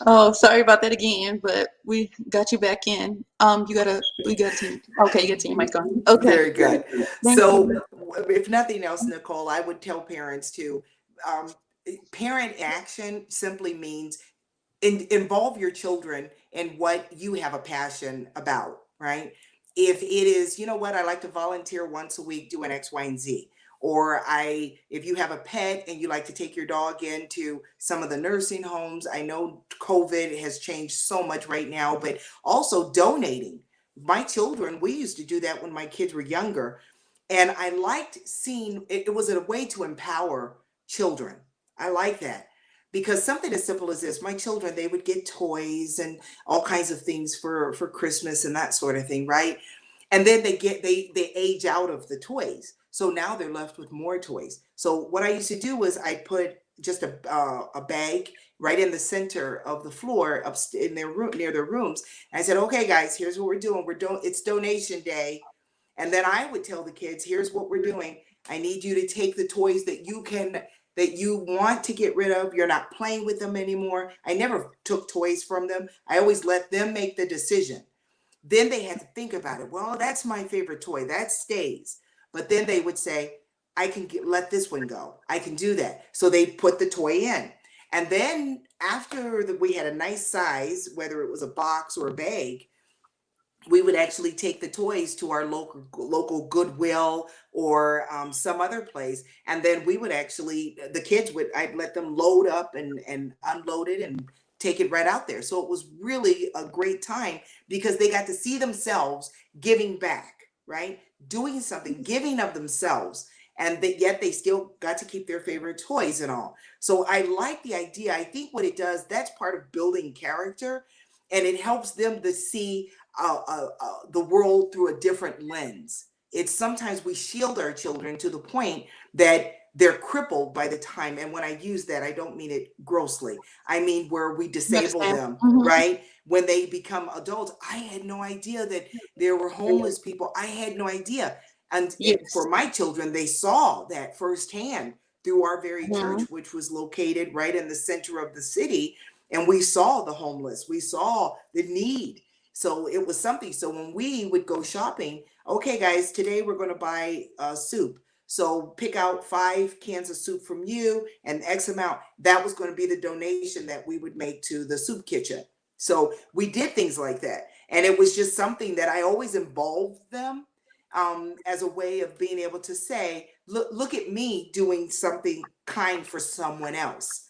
Oh, sorry about that again, but we got you back in. We got to, okay, you got to your mic on. Okay, very good. thank So, you. if nothing else, Nicole, I would tell parents to, um, parent action simply means involve your children in what you have a passion about, right? If it is, you know what, I like to volunteer once a week doing X, Y, and Z. Or if you have a pet and you like to take your dog into some of the nursing homes, I know COVID has changed so much right now, but also donating. My children, we used to do that when my kids were younger. And I liked seeing it was a way to empower children. I like that, because something as simple as this, my children, they would get toys and all kinds of things for Christmas and that sort of thing, right? And then they age out of the toys, so now they're left with more toys. So what I used to do was I put just a bag right in the center of the floor up in their room, near their rooms. And I said, okay guys, here's what we're doing, it's donation day. And then I would tell the kids, here's what we're doing. I need you to take the toys that you want to get rid of. You're not playing with them anymore. I never took toys from them. I always let them make the decision. Then they had to think about it. Well, that's my favorite toy. That stays. But then they would say, let this one go. I can do that. So they put the toy in. And then after we had a nice size, whether it was a box or a bag, we would actually take the toys to our local Goodwill or some other place, and then we would actually I'd let them load up and unload it and take it right out there. So it was really a great time because they got to see themselves giving back, right? Doing something, giving of themselves, and yet they still got to keep their favorite toys and all. So I like the idea. I think what it does, that's part of building character, and it helps them to see the world through a different lens. It's sometimes we shield our children to the point that they're crippled by the time. And when I use that, I don't mean it grossly. I mean where we You disable understand? them, Hmm. right? When they become adults. I had no idea that there were homeless people. I had no idea. And Yes. for my children, they saw that firsthand through our very Hmm. church, which was located right in the center of the city. And we saw the homeless, we saw the need. So it was something. So when we would go shopping, okay, guys, today we're going to buy soup. So pick out 5 cans of soup from you and X amount. That was going to be the donation that we would make to the soup kitchen. So we did things like that. And it was just something that I always involved them as a way of being able to say, look at me doing something kind for someone else.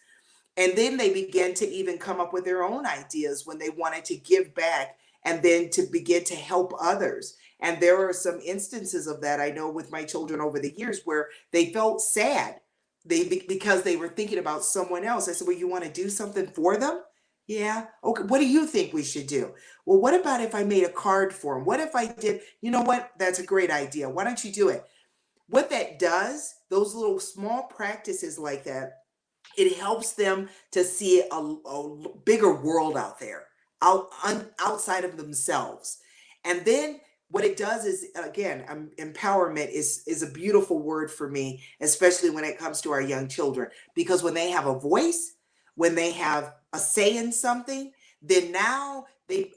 And then they began to even come up with their own ideas when they wanted to give back and then to begin to help others. And there are some instances of that I know with my children over the years where they felt sad because they were thinking about someone else. I said, well, you want to do something for them? Yeah. Okay. What do you think we should do? Well, what about if I made a card for them? What if I did? You know what? That's a great idea. Why don't you do it? What that does, those little small practices like that, it helps them to see a bigger world out there, outside of themselves. And then what it does is, again, empowerment is a beautiful word for me, especially when it comes to our young children, because when they have a voice, when they have a say in something, then now they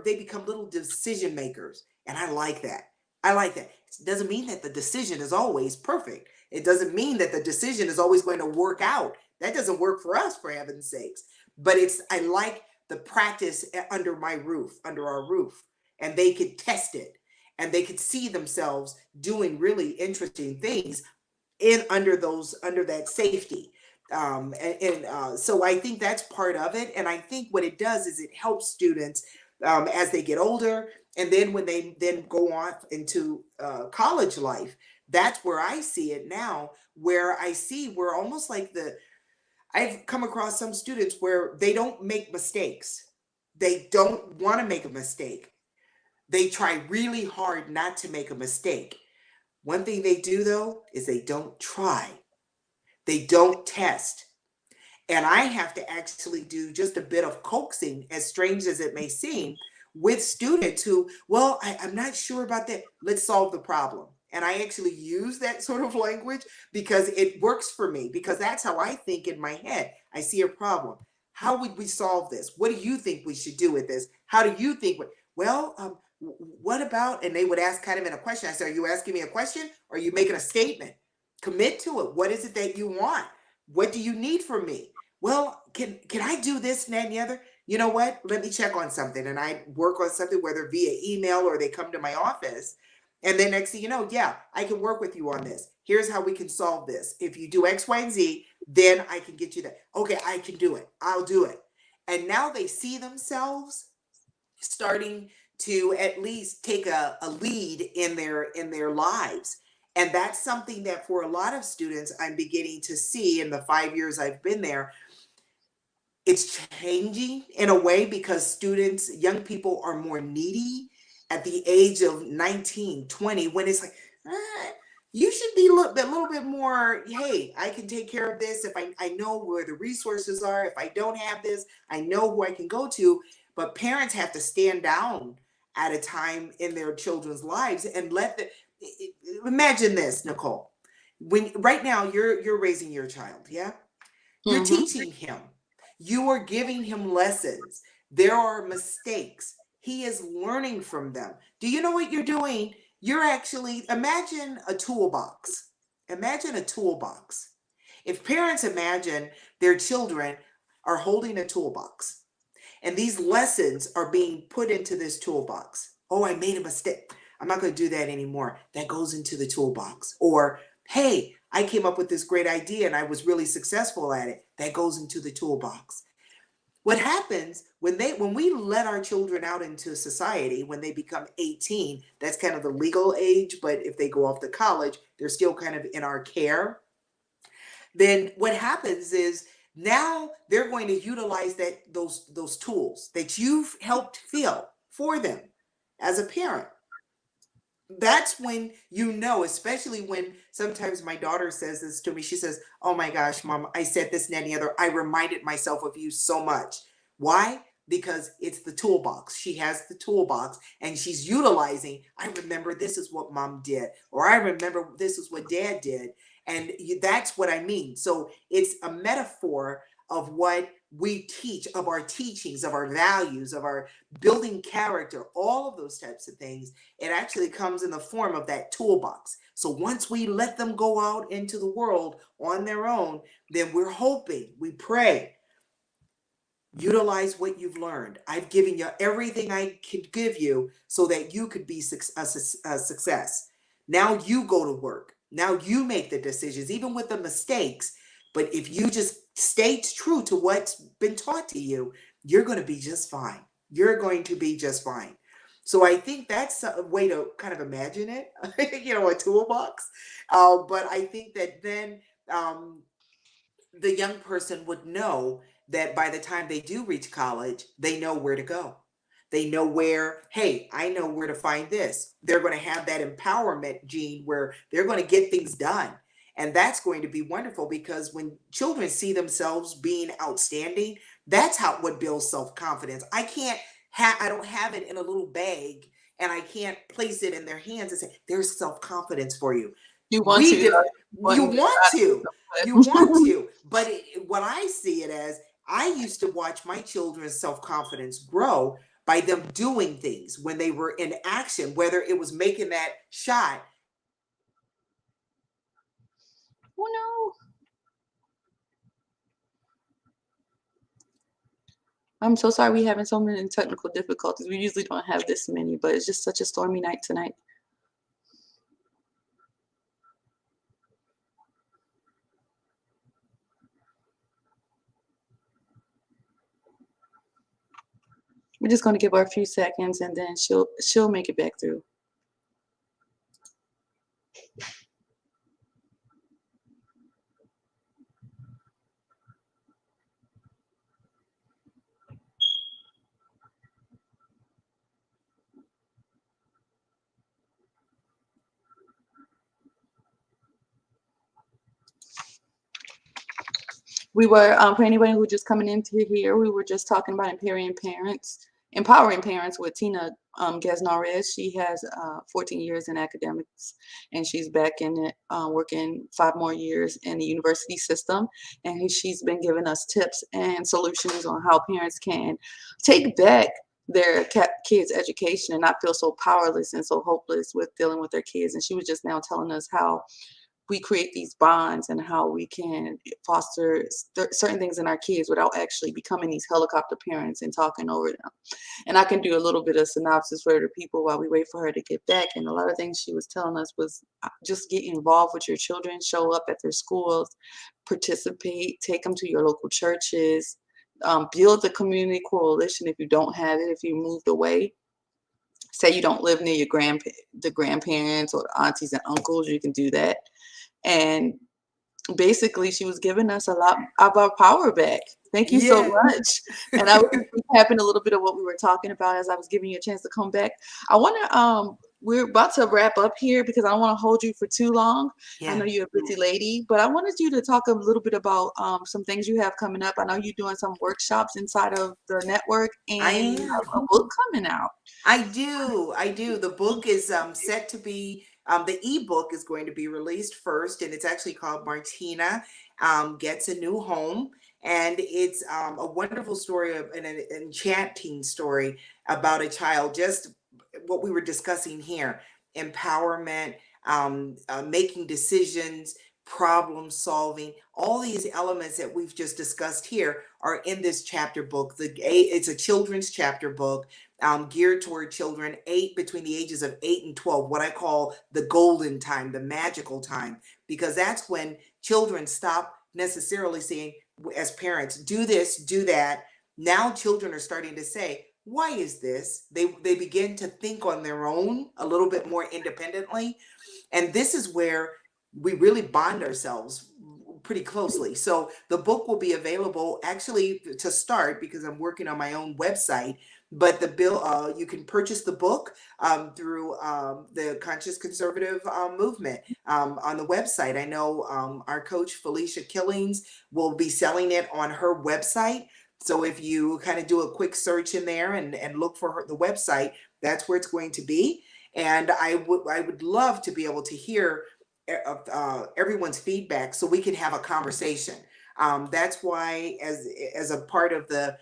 become little decision makers, and I like that. I like that. It doesn't mean that the decision is always perfect. It doesn't mean that the decision is always going to work out. That doesn't work for us, for heaven's sakes. But I like the practice under my roof, under our roof, and they could test it, and they could see themselves doing really interesting things in under that safety. So I think that's part of it. And I think what it does is it helps students as they get older, and then when they then go on into college life. That's where I see it now, where I see we're almost like I've come across some students where they don't make mistakes. They don't want to make a mistake. They try really hard not to make a mistake. One thing they do though is they don't try. They don't test. And I have to actually do just a bit of coaxing, as strange as it may seem, with students who, well, I'm not sure about that. Let's solve the problem. And I actually use that sort of language because it works for me, because that's how I think in my head. I see a problem. How would we solve this? What do you think we should do with this? How do you think? Well, what about? And they would ask kind of in a question. I said, are you asking me a question or are you making a statement? Commit to it. What is it that you want? What do you need from me? Well, can I do this and that and the other? You know what? Let me check on something. And I work on something, whether via email or they come to my office. And then next thing you know, yeah, I can work with you on this. Here's how we can solve this. If you do X, Y, and Z, then I can get you that. Okay, I can do it. I'll do it. And now they see themselves starting to at least take a lead in their lives. And that's something that for a lot of students I'm beginning to see in the 5 years I've been there. It's changing in a way because students, young people are more needy at the age of 19, 20, when it's like, ah, you should be a little bit more, hey, I can take care of this if I know where the resources are. If I don't have this, I know who I can go to. But parents have to stand down at a time in their children's lives and imagine this, Nicole. When right now you're raising your child, yeah? You're Hmm. teaching him. You are giving him lessons. There are mistakes. He is learning from them. Do you know what you're doing? You're actually, imagine a toolbox. Imagine a toolbox. If parents imagine their children are holding a toolbox and these lessons are being put into this toolbox. Oh, I made a mistake. I'm not going to do that anymore. That goes into the toolbox. Or, hey, I came up with this great idea and I was really successful at it. That goes into the toolbox. What happens when we let our children out into society when they become 18, that's kind of the legal age, but if they go off to college, they're still kind of in our care. Then what happens is now they're going to utilize those tools that you've helped fill for them as a parent. That's when you know, especially when sometimes my daughter says this to me. She says, "Oh my gosh, mom, I said this and that and the other. I reminded myself of you so much." Why? Because it's the toolbox. She has the toolbox and she's utilizing. I remember this is what mom did, or I remember this is what dad did. And that's what I mean. So it's a metaphor of what we teach, of our teachings, of our values, of our building character, all of those types of things. It actually comes in the form of that toolbox. So once we let them go out into the world on their own, then we're hoping, we pray, utilize what you've learned. I've given you everything I could give you so that you could be a success. Now you go to work. Now you make the decisions, even with the mistakes. But if you just stay true to what's been taught to you, you're going to be just fine. You're going to be just fine. So I think that's a way to kind of imagine it, a toolbox. But I think that then um, the young person would know that by the time they do reach college, they know where to go. They know where, hey, I know where to find this. They're going to have that empowerment gene where they're going to get things done. And that's going to be wonderful because when children see themselves being outstanding, that's how what builds self-confidence. I don't have it in a little bag and I can't place it in their hands and say, there's self-confidence for you. You want We to, def- you want want to. You want to, but what I see it as, I used to watch my children's self confidence grow by them doing things when they were in action, whether it was making that shot. Oh no. I'm so sorry we having so many technical difficulties. We usually don't have this many, but it's just such a stormy night tonight. We're just gonna give her a few seconds and then she'll make it back through. We were, for anybody who just coming into here, we were just talking about empowering parents with Tina Gasnarez. She has 14 years in academics, and she's back in it, working 5 more years in the university system. And she's been giving us tips and solutions on how parents can take back their kids' education and not feel so powerless and so hopeless with dealing with their kids. And she was just now telling us how we create these bonds and how we can foster certain things in our kids without actually becoming these helicopter parents and talking over them. And I can do a little bit of synopsis for the people while we wait for her to get back. And a lot of things she was telling us was just get involved with your children, show up at their schools, participate, take them to your local churches, build the community coalition if you don't have it, if you moved away. Say you don't live near the grandparents or the aunties and uncles, you can do that. And basically, she was giving us a lot of our power back. Thank you so Yeah. much. And I was recapping a little bit of what we were talking about as I was giving you a chance to come back. I want to, we're about to wrap up here because I don't want to hold you for too long. I know Yeah. you're a busy lady, but I wanted you to talk a little bit about some things you have coming up. I know you're doing some workshops inside of the network I and you am. have a book coming out. I do. I do. The book is set to be, the ebook is going to be released first, and it's actually called Martina Gets a New Home. And it's a wonderful story of an enchanting story about a child, just what we were discussing here, empowerment, making decisions, problem solving, all these elements that we've just discussed here are in this chapter book. It's a children's chapter book geared toward children between the ages of 8 and 12, what I call the golden time, the magical time, because that's when children stop necessarily saying, as parents, do this, do that. Now children are starting to say, why is this? They begin to think on their own a little bit more independently. And this is where we really bond ourselves pretty closely. So the book will be available actually to start because I'm working on my own website. But the bill, you can purchase the book through the Conscious Conservative movement on the website. I know our coach Felicia Killings will be selling it on her website. So if you kind of do a quick search in there and look for the website, that's where it's going to be. And I would love to be able to hear everyone's feedback so we can have a conversation. That's why, as a part of the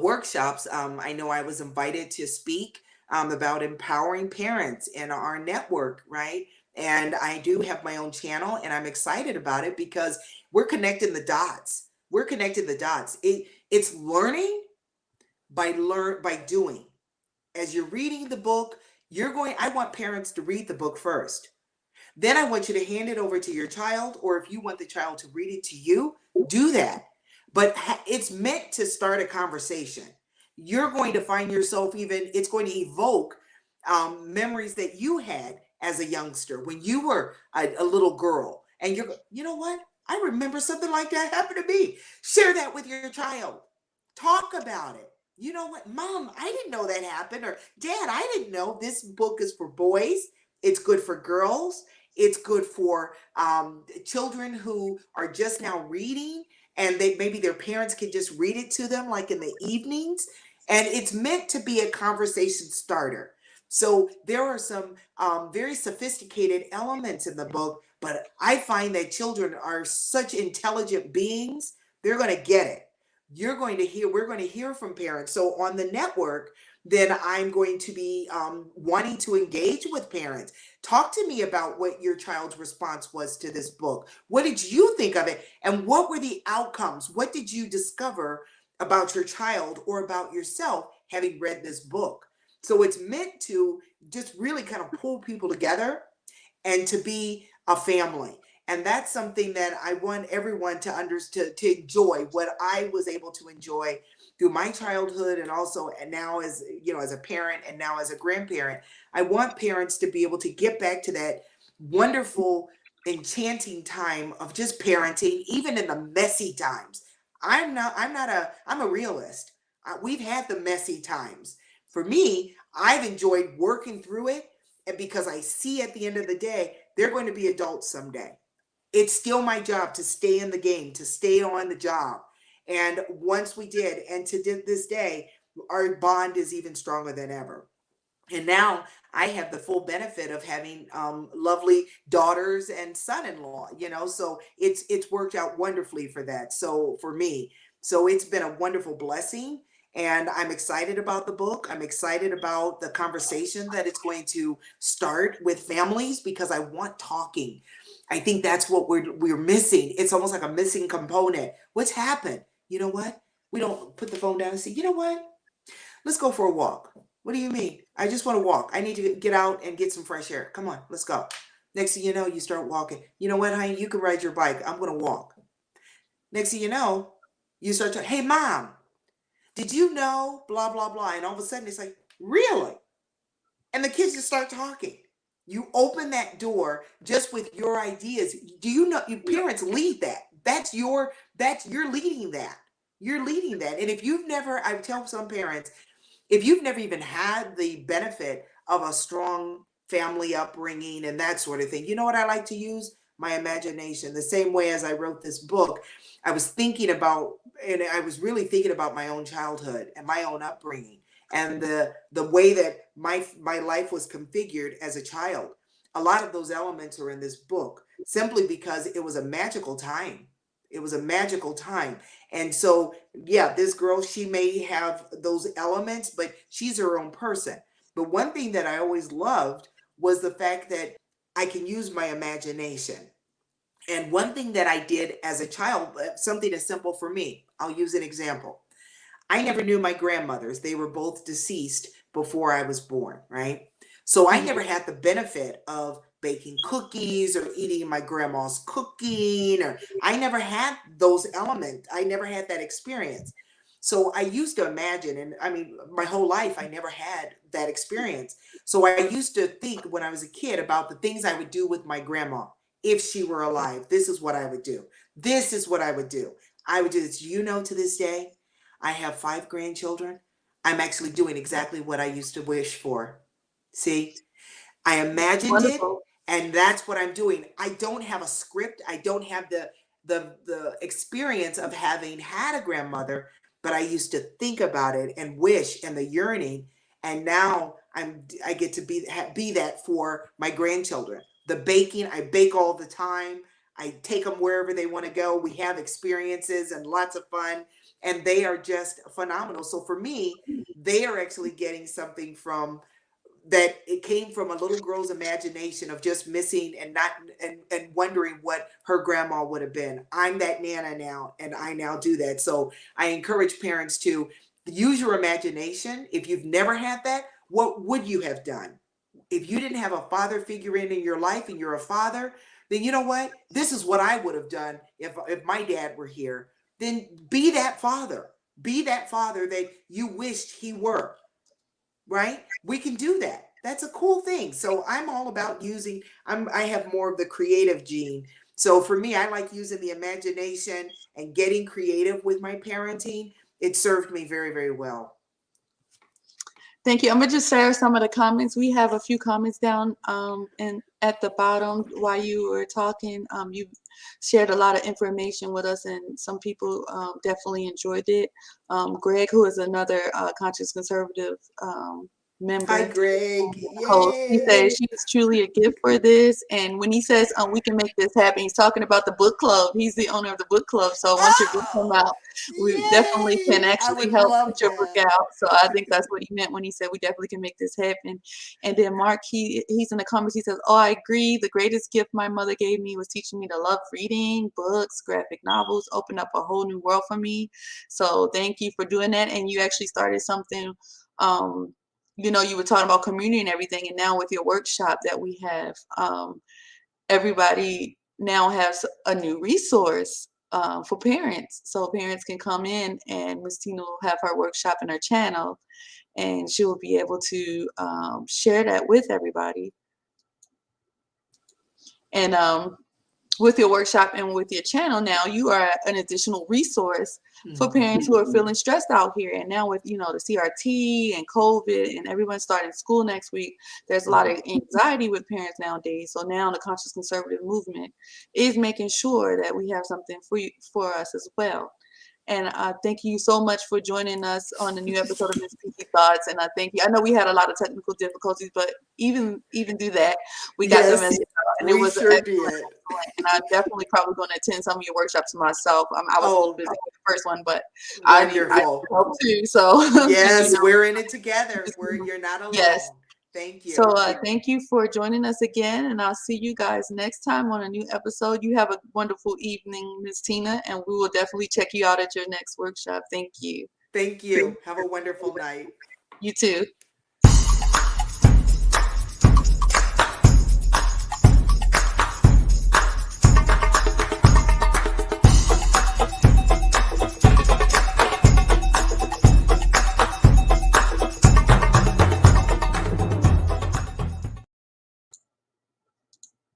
workshops, I know I was invited to speak about empowering parents in our network, right? And I do have my own channel, and I'm excited about it because we're connecting the dots. We're connecting the dots. It's learning by doing. As you're reading the book, I want parents to read the book first. Then I want you to hand it over to your child, or if you want the child to read it to you, do that. But it's meant to start a conversation. You're going to find yourself it's going to evoke memories that you had as a youngster when you were a little girl. And you know what? I remember something like that happened to me. Share that with your child. Talk about it. You know what, Mom, I didn't know that happened. Or Dad, I didn't know this book is for boys. It's good for girls. It's good for children who are just now reading, and maybe their parents can just read it to them like in the evenings. And it's meant to be a conversation starter. So there are some very sophisticated elements in the book, but I find that children are such intelligent beings, they're going to get it. We're going to hear from parents. So on the network, then I'm going to be wanting to engage with parents. Talk to me about what your child's response was to this book. What did you think of it? And what were the outcomes? What did you discover about your child or about yourself having read this book? So it's meant to just really kind of pull people together and to be a family. And that's something that I want everyone to understand, to enjoy what I was able to enjoy through my childhood, and also and now as as a parent and now as a grandparent. I want parents to be able to get back to that wonderful, enchanting time of just parenting, even in the messy times. I'm a realist. We've had the messy times. For me, I've enjoyed working through it, and because I see at the end of the day, they're going to be adults someday. It's still my job to stay in the game, to stay on the job. And once we did, and to this day, our bond is even stronger than ever. And now I have the full benefit of having lovely daughters and son-in-law, so it's worked out wonderfully for that. So for me, so it's been a wonderful blessing. And I'm excited about the book. I'm excited about the conversation that it's going to start with families, because I want talking. I think that's what we're missing. It's almost like a missing component. What's happened? You know what? We don't put the phone down and say, you know what? Let's go for a walk. What do you mean? I just want to walk. I need to get out and get some fresh air. Come on, let's go. Next thing you know, you start walking. You know what, honey? You can ride your bike. I'm going to walk. Next thing you know, you start to, hey, Mom, did you know blah, blah, blah? And all of a sudden it's like, really? And the kids just start talking. You open that door just with your ideas. Do you know, your parents lead that? You're leading that. You're leading that. And if you've never, I tell some parents, if you've never even had the benefit of a strong family upbringing and that sort of thing, you know what I like to use? My imagination. The same way as I wrote this book, I was thinking about, and I was really thinking about my own childhood and my own upbringing, and the way that my life was configured as a child. A lot of those elements are in this book simply because it was a magical time. It was a magical time. And so, yeah, this girl, she may have those elements, but she's her own person. But one thing that I always loved was the fact that I can use my imagination. And one thing that I did as a child, something as simple for me, I'll use an example. I never knew my grandmothers. They were both deceased before I was born, right? So I never had the benefit of baking cookies or eating my grandma's cooking, or I never had those elements. I never had that experience. So I used to imagine, and I mean, my whole life, I never had that experience. So I used to think when I was a kid about the things I would do with my grandma. If she were alive, this is what I would do. This is what I would do. I would do this. You know, to this day, I have 5 grandchildren. I'm actually doing exactly what I used to wish for. See? I imagined it, Wonderful. and that's what I'm doing. I don't have a script. I don't have the experience of having had a grandmother, but I used to think about it and wish and the yearning, and now I get to be that for my grandchildren. The baking, I bake all the time. I take them wherever they want to go. We have experiences and lots of fun, and they are just phenomenal. So for me, they are actually getting something from that. It came from a little girl's imagination of just missing and not and wondering what her grandma would have been. I'm that nana now, and I now do that. So I encourage parents to use your imagination. If you've never had that, what would you have done if you didn't have a father figure in your life and you're a father? Then you know what, this is what I would have done if my dad were here. Then be that father, be that father that you wished he were. Right? We can do that. That's a cool thing. So I'm all about using, I have more of the creative gene. So for me, I like using the imagination and getting creative with my parenting. It served me very, very well. Thank you. I'm gonna just share some of the comments. We have a few comments down and at the bottom while you were talking. You shared a lot of information with us, and some people definitely enjoyed it. Greg, who is another conscious conservative Hi, member, Greg. host. He says Yay. she is truly a gift for this. And when he says we can make this happen, he's talking about the book club. He's the owner of the book club. So once your book come Oh, out, we definitely can yay. I actually would help love put your book that. out. So I think that's what he meant when he said we definitely can make this happen. And then Mark, he's in the comments. He says, "Oh, I agree. The greatest gift my mother gave me was teaching me to love reading books, graphic novels, opened up a whole new world for me. So thank you for doing that. And you actually started something." Um, you were talking about community and everything, and now with your workshop that we have, everybody now has a new resource for parents. So parents can come in, and Miss Tina will have her workshop in her channel, and she will be able to share that with everybody. And with your workshop and with your channel now, you are an additional resource for Mhm. parents who are feeling stressed out here. And now with the CRT and COVID and everyone starting school next week, there's a lot of anxiety with parents nowadays. So now the conscious conservative movement is making sure that we have something for us as well. And thank you so much for joining us on the new episode of Miss Pinky Thoughts. And I thank you. I know we had a lot of technical difficulties, but even through that, we got the Yes, message out, and it we was sure excellent, did. excellent. And I'm definitely probably going to attend some of your workshops myself. I was a little Oh, busy with the first one, but I need wonderful. help too. So, and Yes, we're in it together. just, You're not yes. alone. Thank So you. thank you for joining us again, and I'll see you guys next time on a new episode. You have a wonderful evening, Miss Tina, and we will definitely check you out at your next workshop. Thank you. Thank you. Have a wonderful night. You too.